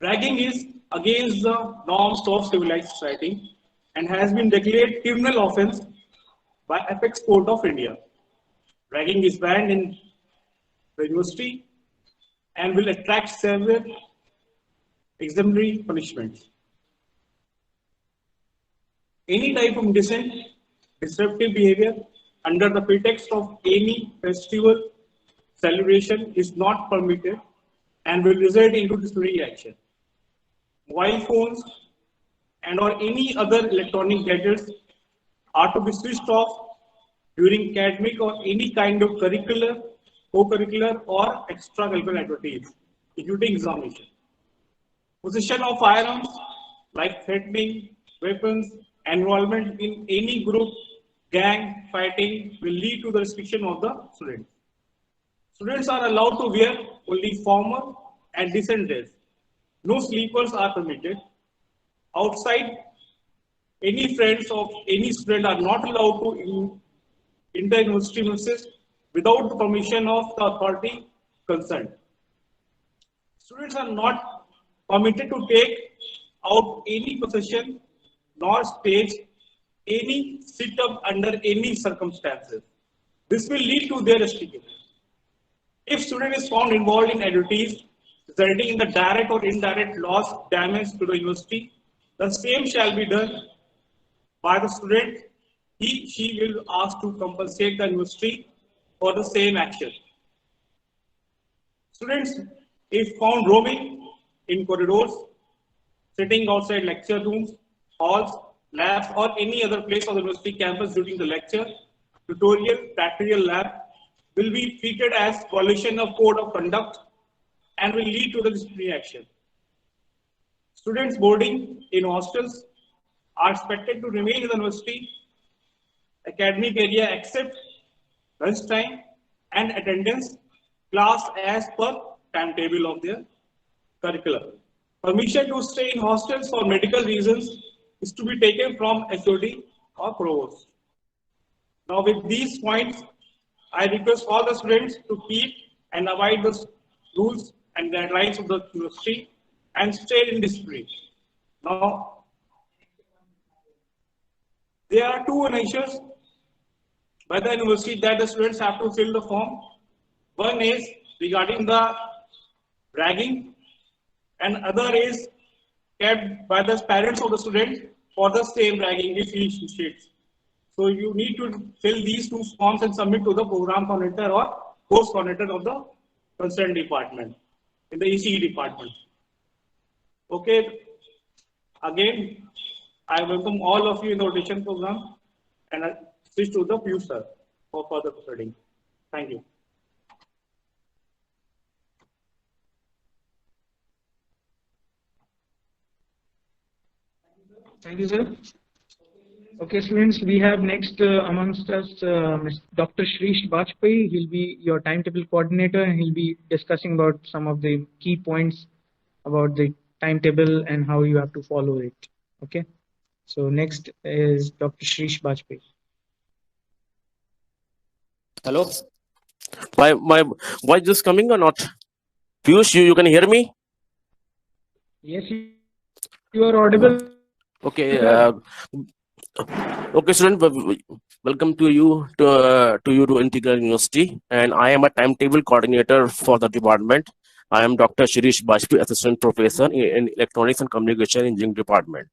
Ragging is against the norms of civilized society and has been declared criminal offence by Apex Court of India. Ragging is banned in the university and will attract severe exemplary punishments. Any type of indecent, disruptive behavior under the pretext of any festival celebration is not permitted and will result into disciplinary action. Mobile phones and or any other electronic gadgets are to be switched off during academic or any kind of curricular, co-curricular or extracurricular activities, including examination. Possession of firearms like threatening, weapons, involvement in any group, gang, fighting will lead to the restriction of the students. Students are allowed to wear only formal and decent dress. No sleepers are permitted. Outside, any friends of any student are not allowed to enter university premises without the permission of the authority concerned. Students are not permitted to take out any possession nor stage any sit-up under any circumstances. This will lead to their escape. If student is found involved in activities resulting in the direct or indirect loss, damage to the university, the same shall be done by the student. She will ask to compensate the university for the same action. Students, if found roaming in corridors, sitting outside lecture rooms, halls, labs, or any other place of the university campus during the lecture, tutorial, practical lab, will be treated as violation of code of conduct and will lead to the disciplinary action. Students boarding in hostels are expected to remain in the university academic area except lunchtime and attendance class as per timetable of their curriculum. Permission to stay in hostels for medical reasons is to be taken from HOD or provost. Now with these points, I request all the students to keep and abide the rules and guidelines of the university and stay in discipline. Now, there are two annexures by the university that the students have to fill the form. One is regarding the ragging and other is kept by the parents of the student for the same ragging if he initiates. So you need to fill these two forms and submit to the program coordinator or course coordinator of the concerned department in the ECE department. Okay. Again, I welcome all of you in the rotation program and I switch to the Piyush sir for further proceeding. Thank you. Thank you, sir. Okay, students, we have next amongst us Dr. Shrish Bajpai. He'll be your timetable coordinator and he'll be discussing about some of the key points about the timetable and how you have to follow it. Okay, so next is Dr. Shrish Bajpai. Hello. My voice is coming or not? Piyush, you can hear me? Yes, you are audible. Okay. Okay, student. Welcome to you to Integral University, and I am a timetable coordinator for the department. I am Dr. Shirish Bajpai, assistant professor in Electronics and Communication Engineering department.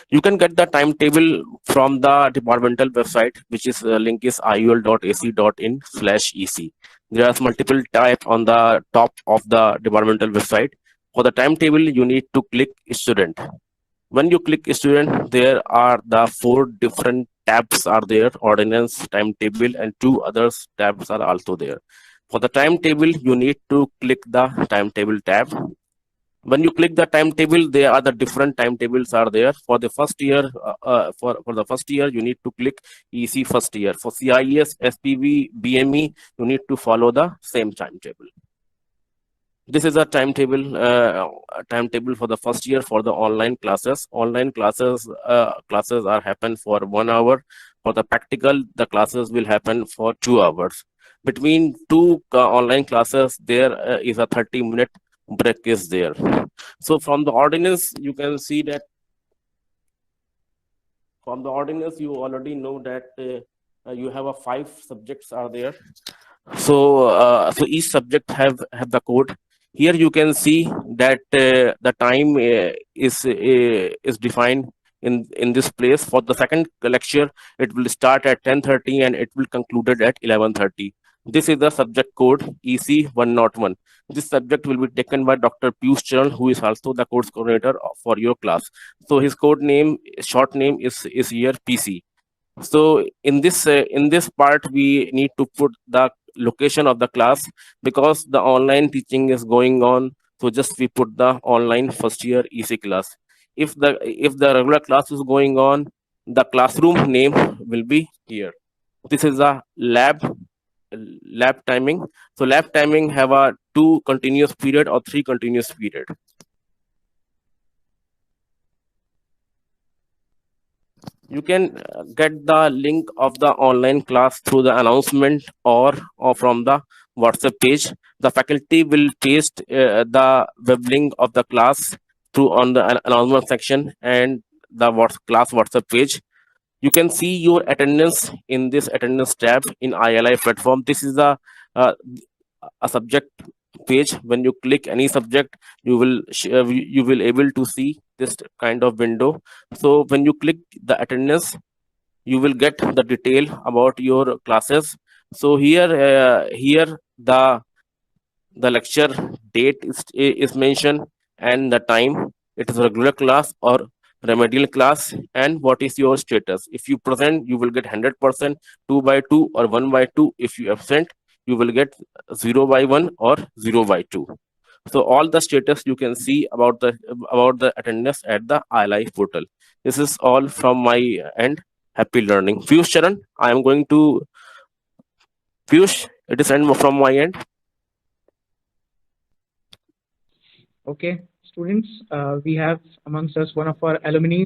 You can get the timetable from the departmental website, which is link is iul.ac.in/ec. There are multiple tabs on the top of the departmental website. For the timetable, you need to click student. When you click student, there are the 4 different tabs are there: ordinance, timetable, and 2 other tabs are also there. For the timetable, you need to click the timetable tab. When you click the timetable, there are the different timetables are there. For the first year, for the first year, you need to click EC first year. For CIS, SPV, BME, you need to follow the same timetable. This is a timetable for the first year for the online classes. Online classes are happen for 1 hour. For the practical, the classes will happen for 2 hours. Between 2 online classes, there is a 30-minute break is there. So from the ordinance, you can see that from the ordinance, you already know that you have a 5 subjects are there. So so each subject have the code. Here you can see that the time is defined in this place. For the second lecture, it will start at 10:30 and it will concluded at 11:30. This is the subject code EC 101. This subject will be taken by Dr. Piyush Charan, who is also the course coordinator for your class. So his code name, short name is here PC. So in this part, we need to put the location of the class because the online teaching is going on. So just we put the online first year EC class. If the regular class is going on, the classroom name will be here. This is a lab timing. So lab timing have a 2 continuous period or 3 continuous period. You can get the link of the online class through the announcement or from the WhatsApp page. The faculty will paste the web link of the class through on the announcement section and the class WhatsApp page. You can see your attendance in this attendance tab in ILI platform. This is uh, a subject page. When you click any subject, you will able to see this kind of window. So when you click the attendance, you will get the detail about your classes. So here the lecture date is mentioned and the time. It is regular class or remedial class, and what is your status. If you present, you will get 100%, 2 by 2 or 1 by 2. If you absent, you will get 0 by 1 or 0 by 2. So all the status you can see about the attendance at the iLife portal. This is all from my end. Happy learning. Piyush Charan, I am going to Piyush, it is end from my end. Okay, students, we have amongst us one of our alumni,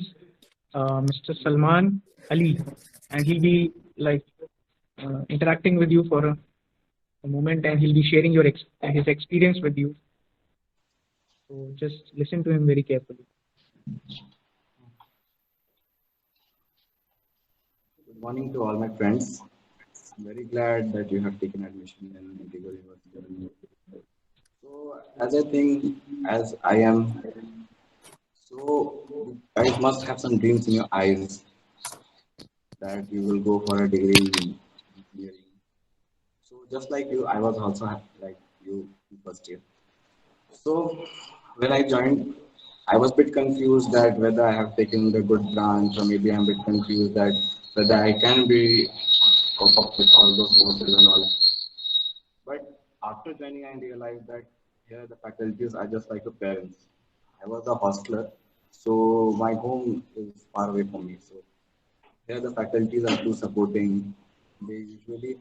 Mr. Salman Ali, and he'll be like interacting with you for a moment, and he'll be sharing his experience with you. So just listen to him very carefully. Good morning to all my friends. I'm very glad that you have taken admission in Indigo University. So, as I am, so you guys must have some dreams in your eyes that you will go for a degree in engineering. So, just like you, I was also like you in first year. So, when I joined, I was a bit confused that whether I have taken the good branch, or maybe I'm a bit confused that whether I can be cope up with all those courses and all. But after joining, I realized that here the faculties are just like a parents. I was a hostler, so my home is far away from me. So here the faculties are too supporting. They usually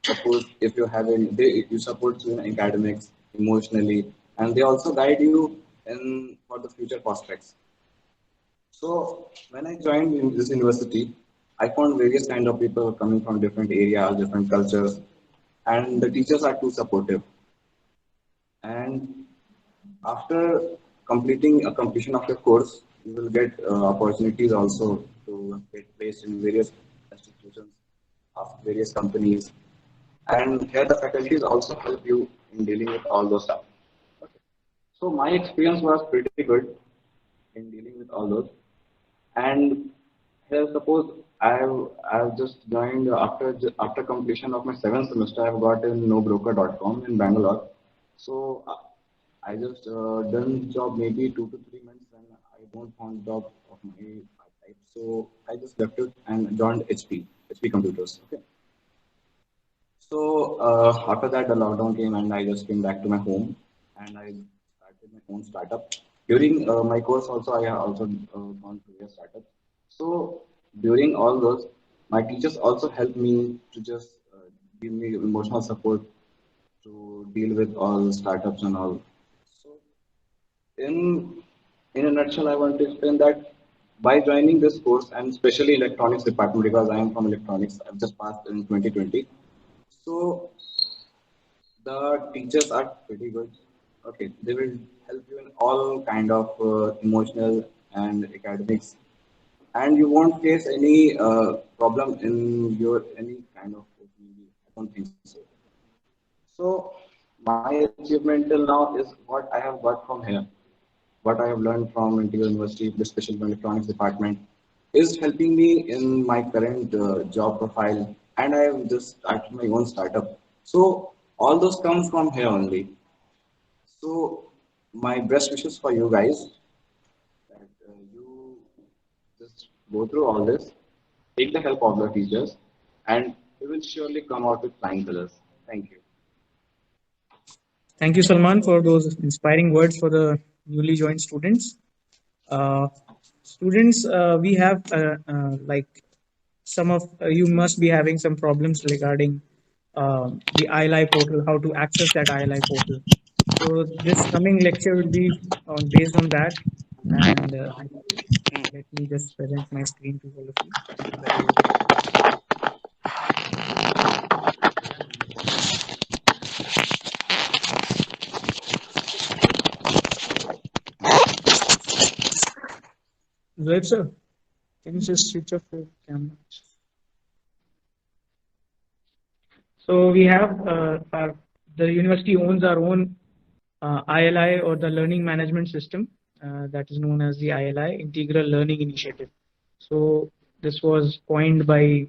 support if you have any, you support you in academics, emotionally, and they also guide you in for the future prospects. So when I joined in this university, I found various kind of people coming from different areas, different cultures, and the teachers are too supportive. And after completing a completion of your course, you will get opportunities also to get placed in various institutions of various companies. And here the faculties also help you in dealing with all those stuff. Okay. So my experience was pretty good in dealing with all those. And here, suppose I've just joined after completion of my seventh semester. I've got in nobroker.com in Bangalore. So I just done job maybe 2 to 3 months, and I don't found job of my type. So I just left it and joined HP Computers. Okay. So after that, the lockdown came, and I just came back to my home, and I started my own startup. During my course, also I have also gone through a startup. So during all those, my teachers also helped me to just give me emotional support to deal with all startups and all. So in a nutshell, I want to explain that by joining this course, and especially electronics department, because I am from electronics, I've just passed in 2020. So the teachers are pretty good. Okay, they will help you in all kind of emotional and academics, and you won't face any problem in your any kind of. I don't think so. So my achievement till now is what I have got from here, what I have learned from Integral University, especially my electronics department, is helping me in my current job profile, and I have just started my own startup. So all those come from here only. So my best wishes for you guys that you just go through all this, take the help of the teachers, and you will surely come out with flying colors. Thank you. Thank you, Salman, for those inspiring words for the newly joined students. Students, we have like some of you must be having some problems regarding the iLive portal, how to access that iLive portal. So this coming lecture will be based on that, and let me just present my screen to all of you. Bear with me. Zoeb sir, can you just switch off your camera? So we have the university owns our own ILI, or the learning management system, that is known as the ILI, Integral Learning Initiative. So this was coined by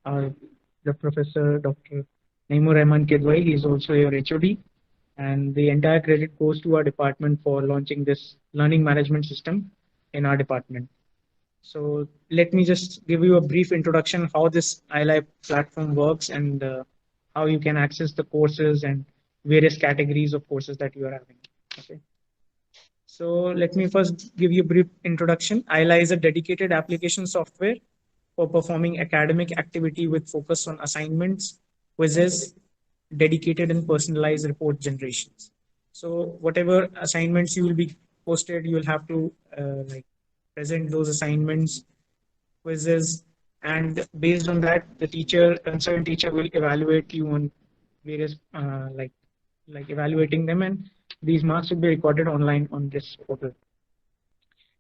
the professor, Dr. Naimur Rahman Kidwai. He is also your HOD, and the entire credit goes to our department for launching this learning management system in our department. So let me just give you a brief introduction how this ILI platform works, and how you can access the courses and various categories of courses that you are having. Okay. So let me first give you a brief introduction. ILI is a dedicated application software for performing academic activity with focus on assignments, quizzes, dedicated and personalized report generations. So whatever assignments you will be posted, you will have to like present those assignments, quizzes, and based on that, the concerned teacher will evaluate you on various like evaluating them, and these marks will be recorded online on this portal.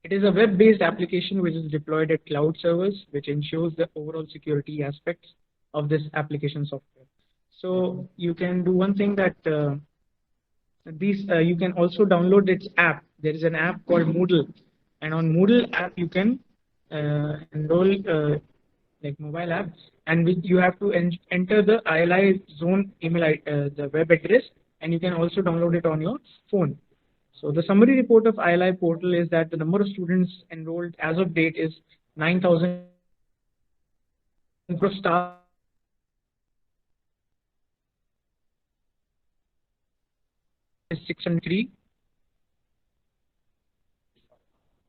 It is a web-based application which is deployed at cloud servers, which ensures the overall security aspects of this application software. So you can do one thing, that you can also download its app. There is an app called Moodle, and on Moodle app you can enroll like mobile app, and you have to enter the ILI zone email, the web address, and you can also download it on your phone. So the summary report of ILI portal is that the number of students enrolled as of date is 9,000. Staff is 603.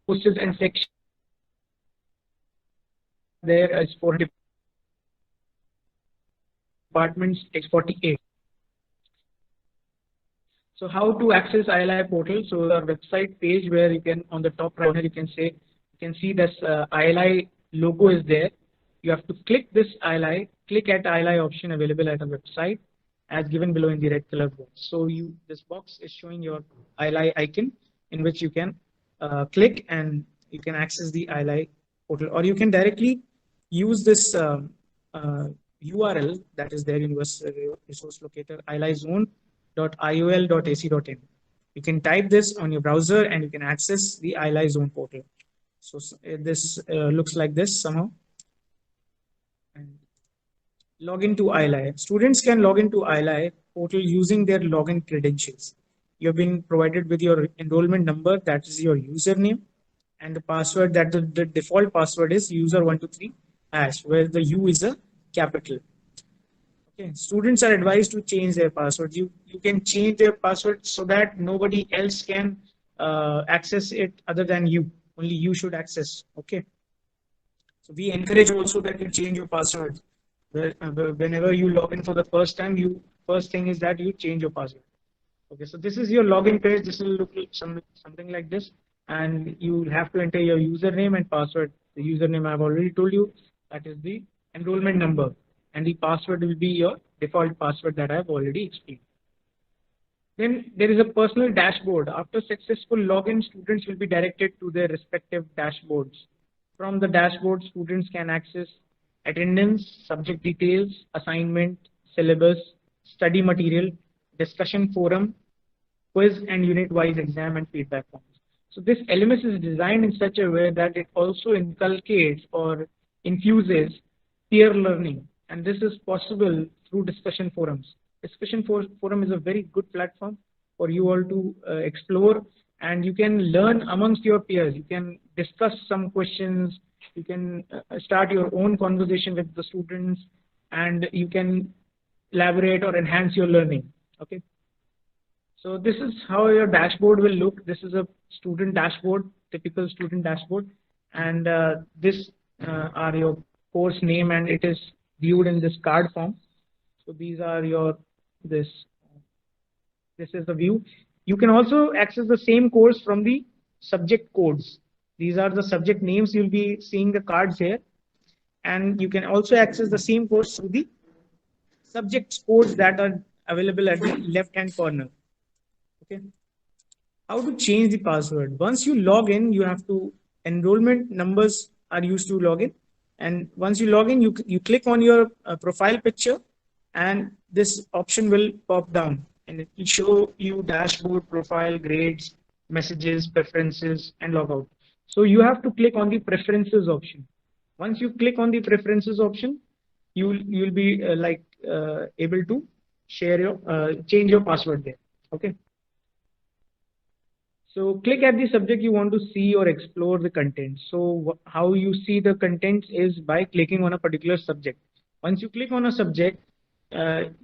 Courses and sections there is 400. Departments is 48. So how to access ILI portal? So our website page, where you can, on the top right corner, you can see this ILI logo is there. You have to click this ILI, click at ILI option available at our website as given below in the red color box. So this box is showing your ILI icon, in which you can click and you can access the ILI portal, or you can directly use this URL that is there, University Resource Locator ilizone.iol.ac.in. You can type this on your browser and you can access the ILI zone portal. So this looks like this somehow. And log into ILI. Students can log into ILI portal using their login credentials. You have been provided with your enrollment number, that is your username, and the password, that the default password is user123#, where the U is a capital. Okay. Students are advised to change their password. You can change their password so that nobody else can access it other than you. Only you should access. Okay. So we encourage also that you change your password. Whenever you log in for the first time, first thing is that you change your password. Okay. So this is your login page. This will look something like this, and you will have to enter your username and password. The username I've already told you, that is the enrollment number, and the password will be your default password that I've already explained. Then there is a personal dashboard. After successful login, students will be directed to their respective dashboards. From the dashboard, students can access attendance, subject details, assignment, syllabus, study material, discussion forum, quiz and unit-wise exam and feedback forms. So this LMS is designed in such a way that it also inculcates or infuses peer learning, and this is possible through discussion forums. Discussion forum is a very good platform for you all to explore, and you can learn amongst your peers. You can discuss some questions, you can start your own conversation with the students, and you can elaborate or enhance your learning. Okay. So this is how your dashboard will look. This is a student dashboard, typical student dashboard, and this are your course name, and it is viewed in this card form. So these are your this is the view. You can also access the same course from the subject codes. These are the subject names. You'll be seeing the cards here, and you can also access the same course through the subject codes that are available at the left hand corner. Okay. How to change the password? Once you log in, you have to enrollment numbers are used to log in. And once you log in, you click on your profile picture, and this option will pop down, and it will show you dashboard, profile, grades, messages, preferences, and logout. So you have to click on the preferences option. Once you click on the preferences option, you'll be able to share your change your password there. Okay. So click at the subject you want to see or explore the content. So how you see the content is by clicking on a particular subject. Once you click on a subject,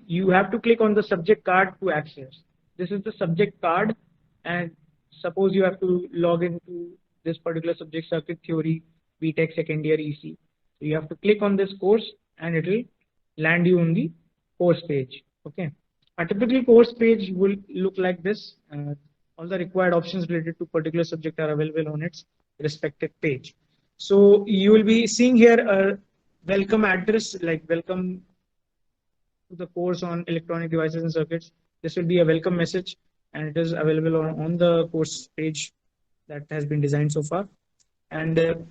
you have to click on the subject card to access. This is the subject card, and suppose you have to log into this particular subject, circuit theory, BTech second year EC. So you have to click on this course, and it will land you on the course page. Okay. A typical course page will look like this. All the required options related to particular subject are available on its respective page. So you will be seeing here a welcome address, like welcome to the course on electronic devices and circuits. This will be a welcome message, and it is available on the course page that has been designed so far. And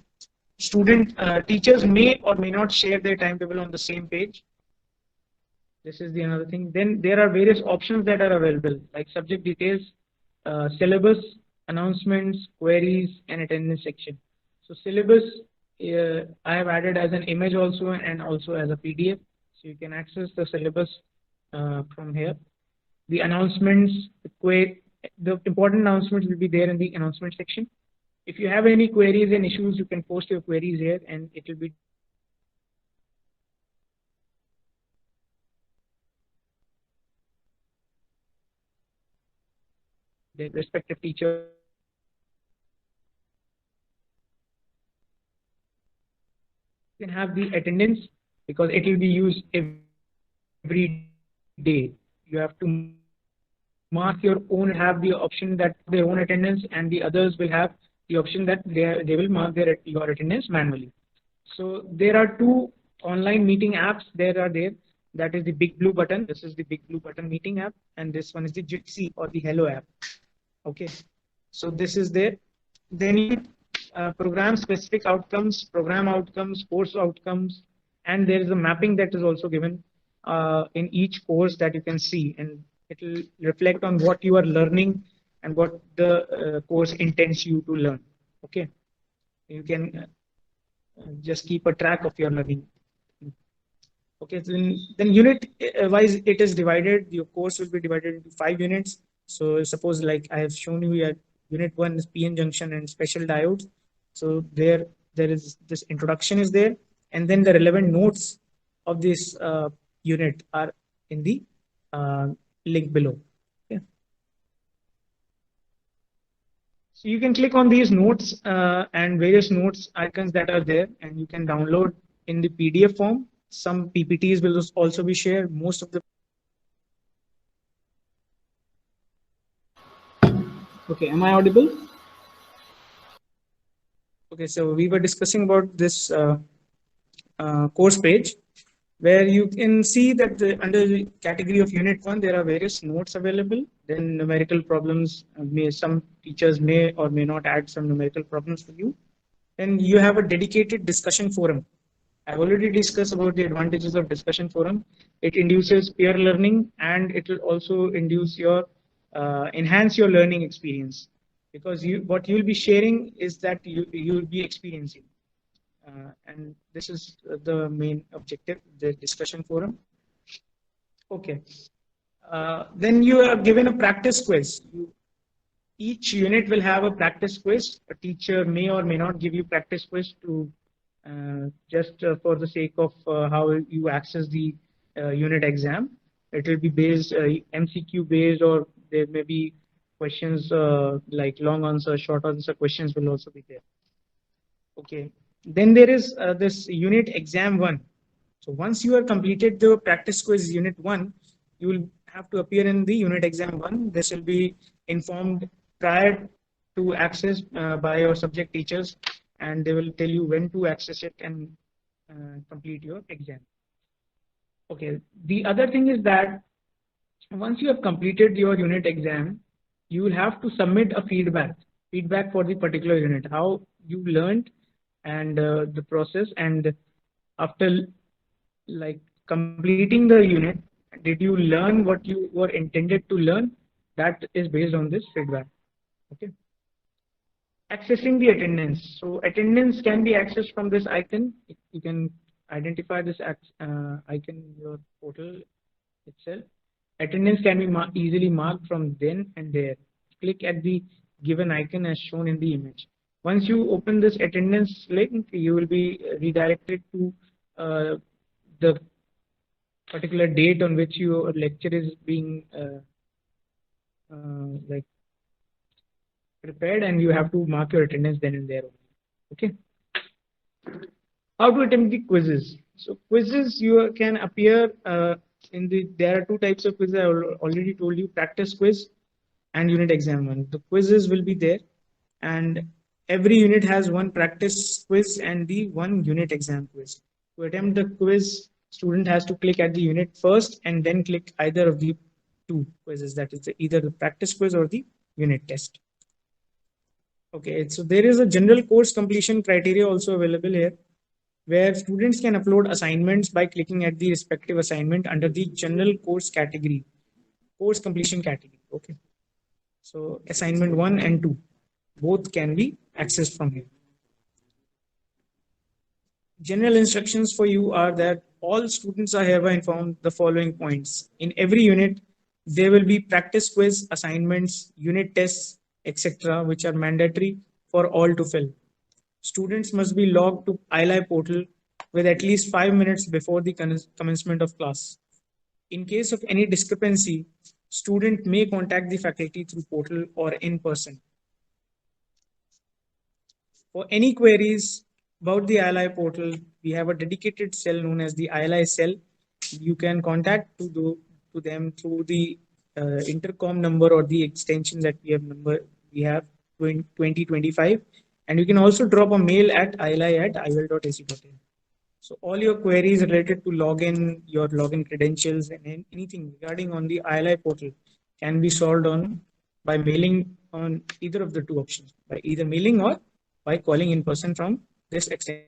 teachers may or may not share their timetable on the same page. This is the another thing. Then there are various options that are available, like subject details, syllabus, announcements, queries, and attendance section. So syllabus, I have added as an image also, and also as a PDF. So you can access the syllabus from here. The announcements, the important announcements will be there in the announcement section. If you have any queries and issues, you can post your queries here, and it will be the respective teacher. You can have the attendance, because it will be used every day. You have to mark your own, have the option that their own attendance, and the others will have the option that they will mark your attendance manually. So there are two online meeting apps there. That is the big blue button. This is the big blue button meeting app, and this one is the Jitsi or the Hello app. Okay, so this is there. Then you program specific outcomes, program outcomes, course outcomes, and there is a mapping that is also given in each course that you can see, and it will reflect on what you are learning and what the course intends you to learn. Okay, you can just keep a track of your learning. Okay, then unit wise it is divided. Your course will be divided into 5 units. So suppose, like I have shown you here, unit 1 is PN junction and special diodes. So there is this introduction is there, and then the relevant notes of this unit are in the link below. Okay. So you can click on these notes and various notes icons that are there, and you can download in the PDF form. Some PPTs will also be shared. Most of the Okay, am I audible? Okay, so we were discussing about this course page, where you can see that under the category of unit 1, there are various notes available. Then numerical problems, some teachers may or may not add some numerical problems for you. Then you have a dedicated discussion forum. I've already discussed about the advantages of discussion forum. It induces peer learning, and it will also induce your enhance your learning experience, because what you'll be sharing is that you'll be experiencing, and this is the main objective, the discussion forum. Okay, then you are given a practice quiz. Each unit will have a practice quiz. A teacher may or may not give you practice quiz to just for the sake of how you access the unit exam. It will be based MCQ based, or there may be questions like long answer, short answer questions will also be there. Okay, then there is this unit exam 1. So once you have completed the practice quiz unit 1, you will have to appear in the unit exam 1. This will be informed prior to access by your subject teachers, and they will tell you when to access it and complete your exam. Okay, the other thing is that once you have completed your unit exam, you will have to submit a feedback. feedback for the particular unit, how you learned and the process, and after like completing the unit, did you learn what you were intended to learn? That is based on this feedback. Okay. Accessing the attendance. So attendance can be accessed from this icon. You can identify this icon in your portal itself. Attendance can be easily marked from then and there. Click at the given icon as shown in the image. Once you open this attendance link, you will be redirected to the particular date on which your lecture is being like prepared, and you have to mark your attendance then and there. Okay. How to attempt the quizzes? So quizzes you can appear there are two types of quizzes. I already told you, practice quiz and unit exam one. The quizzes will be there, and every unit has one practice quiz and the one unit exam quiz. To attempt the quiz, student has to click at the unit first and then click either of the two quizzes, that is either the practice quiz or the unit test. Okay, so there is a general course completion criteria also available here, where students can upload assignments by clicking at the respective assignment under the general course category, course completion category. Okay, so assignment 1 and 2 both can be accessed from here. General instructions for you are that all students are hereby informed the following points. In every unit, there will be practice quiz, assignments, unit tests, etc., which are mandatory for all to fill. Students must be logged to ILI portal with at least 5 minutes before the commencement of class. In case of any discrepancy, student may contact the faculty through portal or in person. For any queries about the ILI portal, we have a dedicated cell known as the ILI cell. You can contact to them through the intercom number or the extension that we have 2025, and you can also drop a mail at ili@ivel.ac.in. So all your queries related to login, your login credentials, and anything regarding on the ILI portal can be solved by mailing on either of the two options, by either mailing or by calling in person from this extension.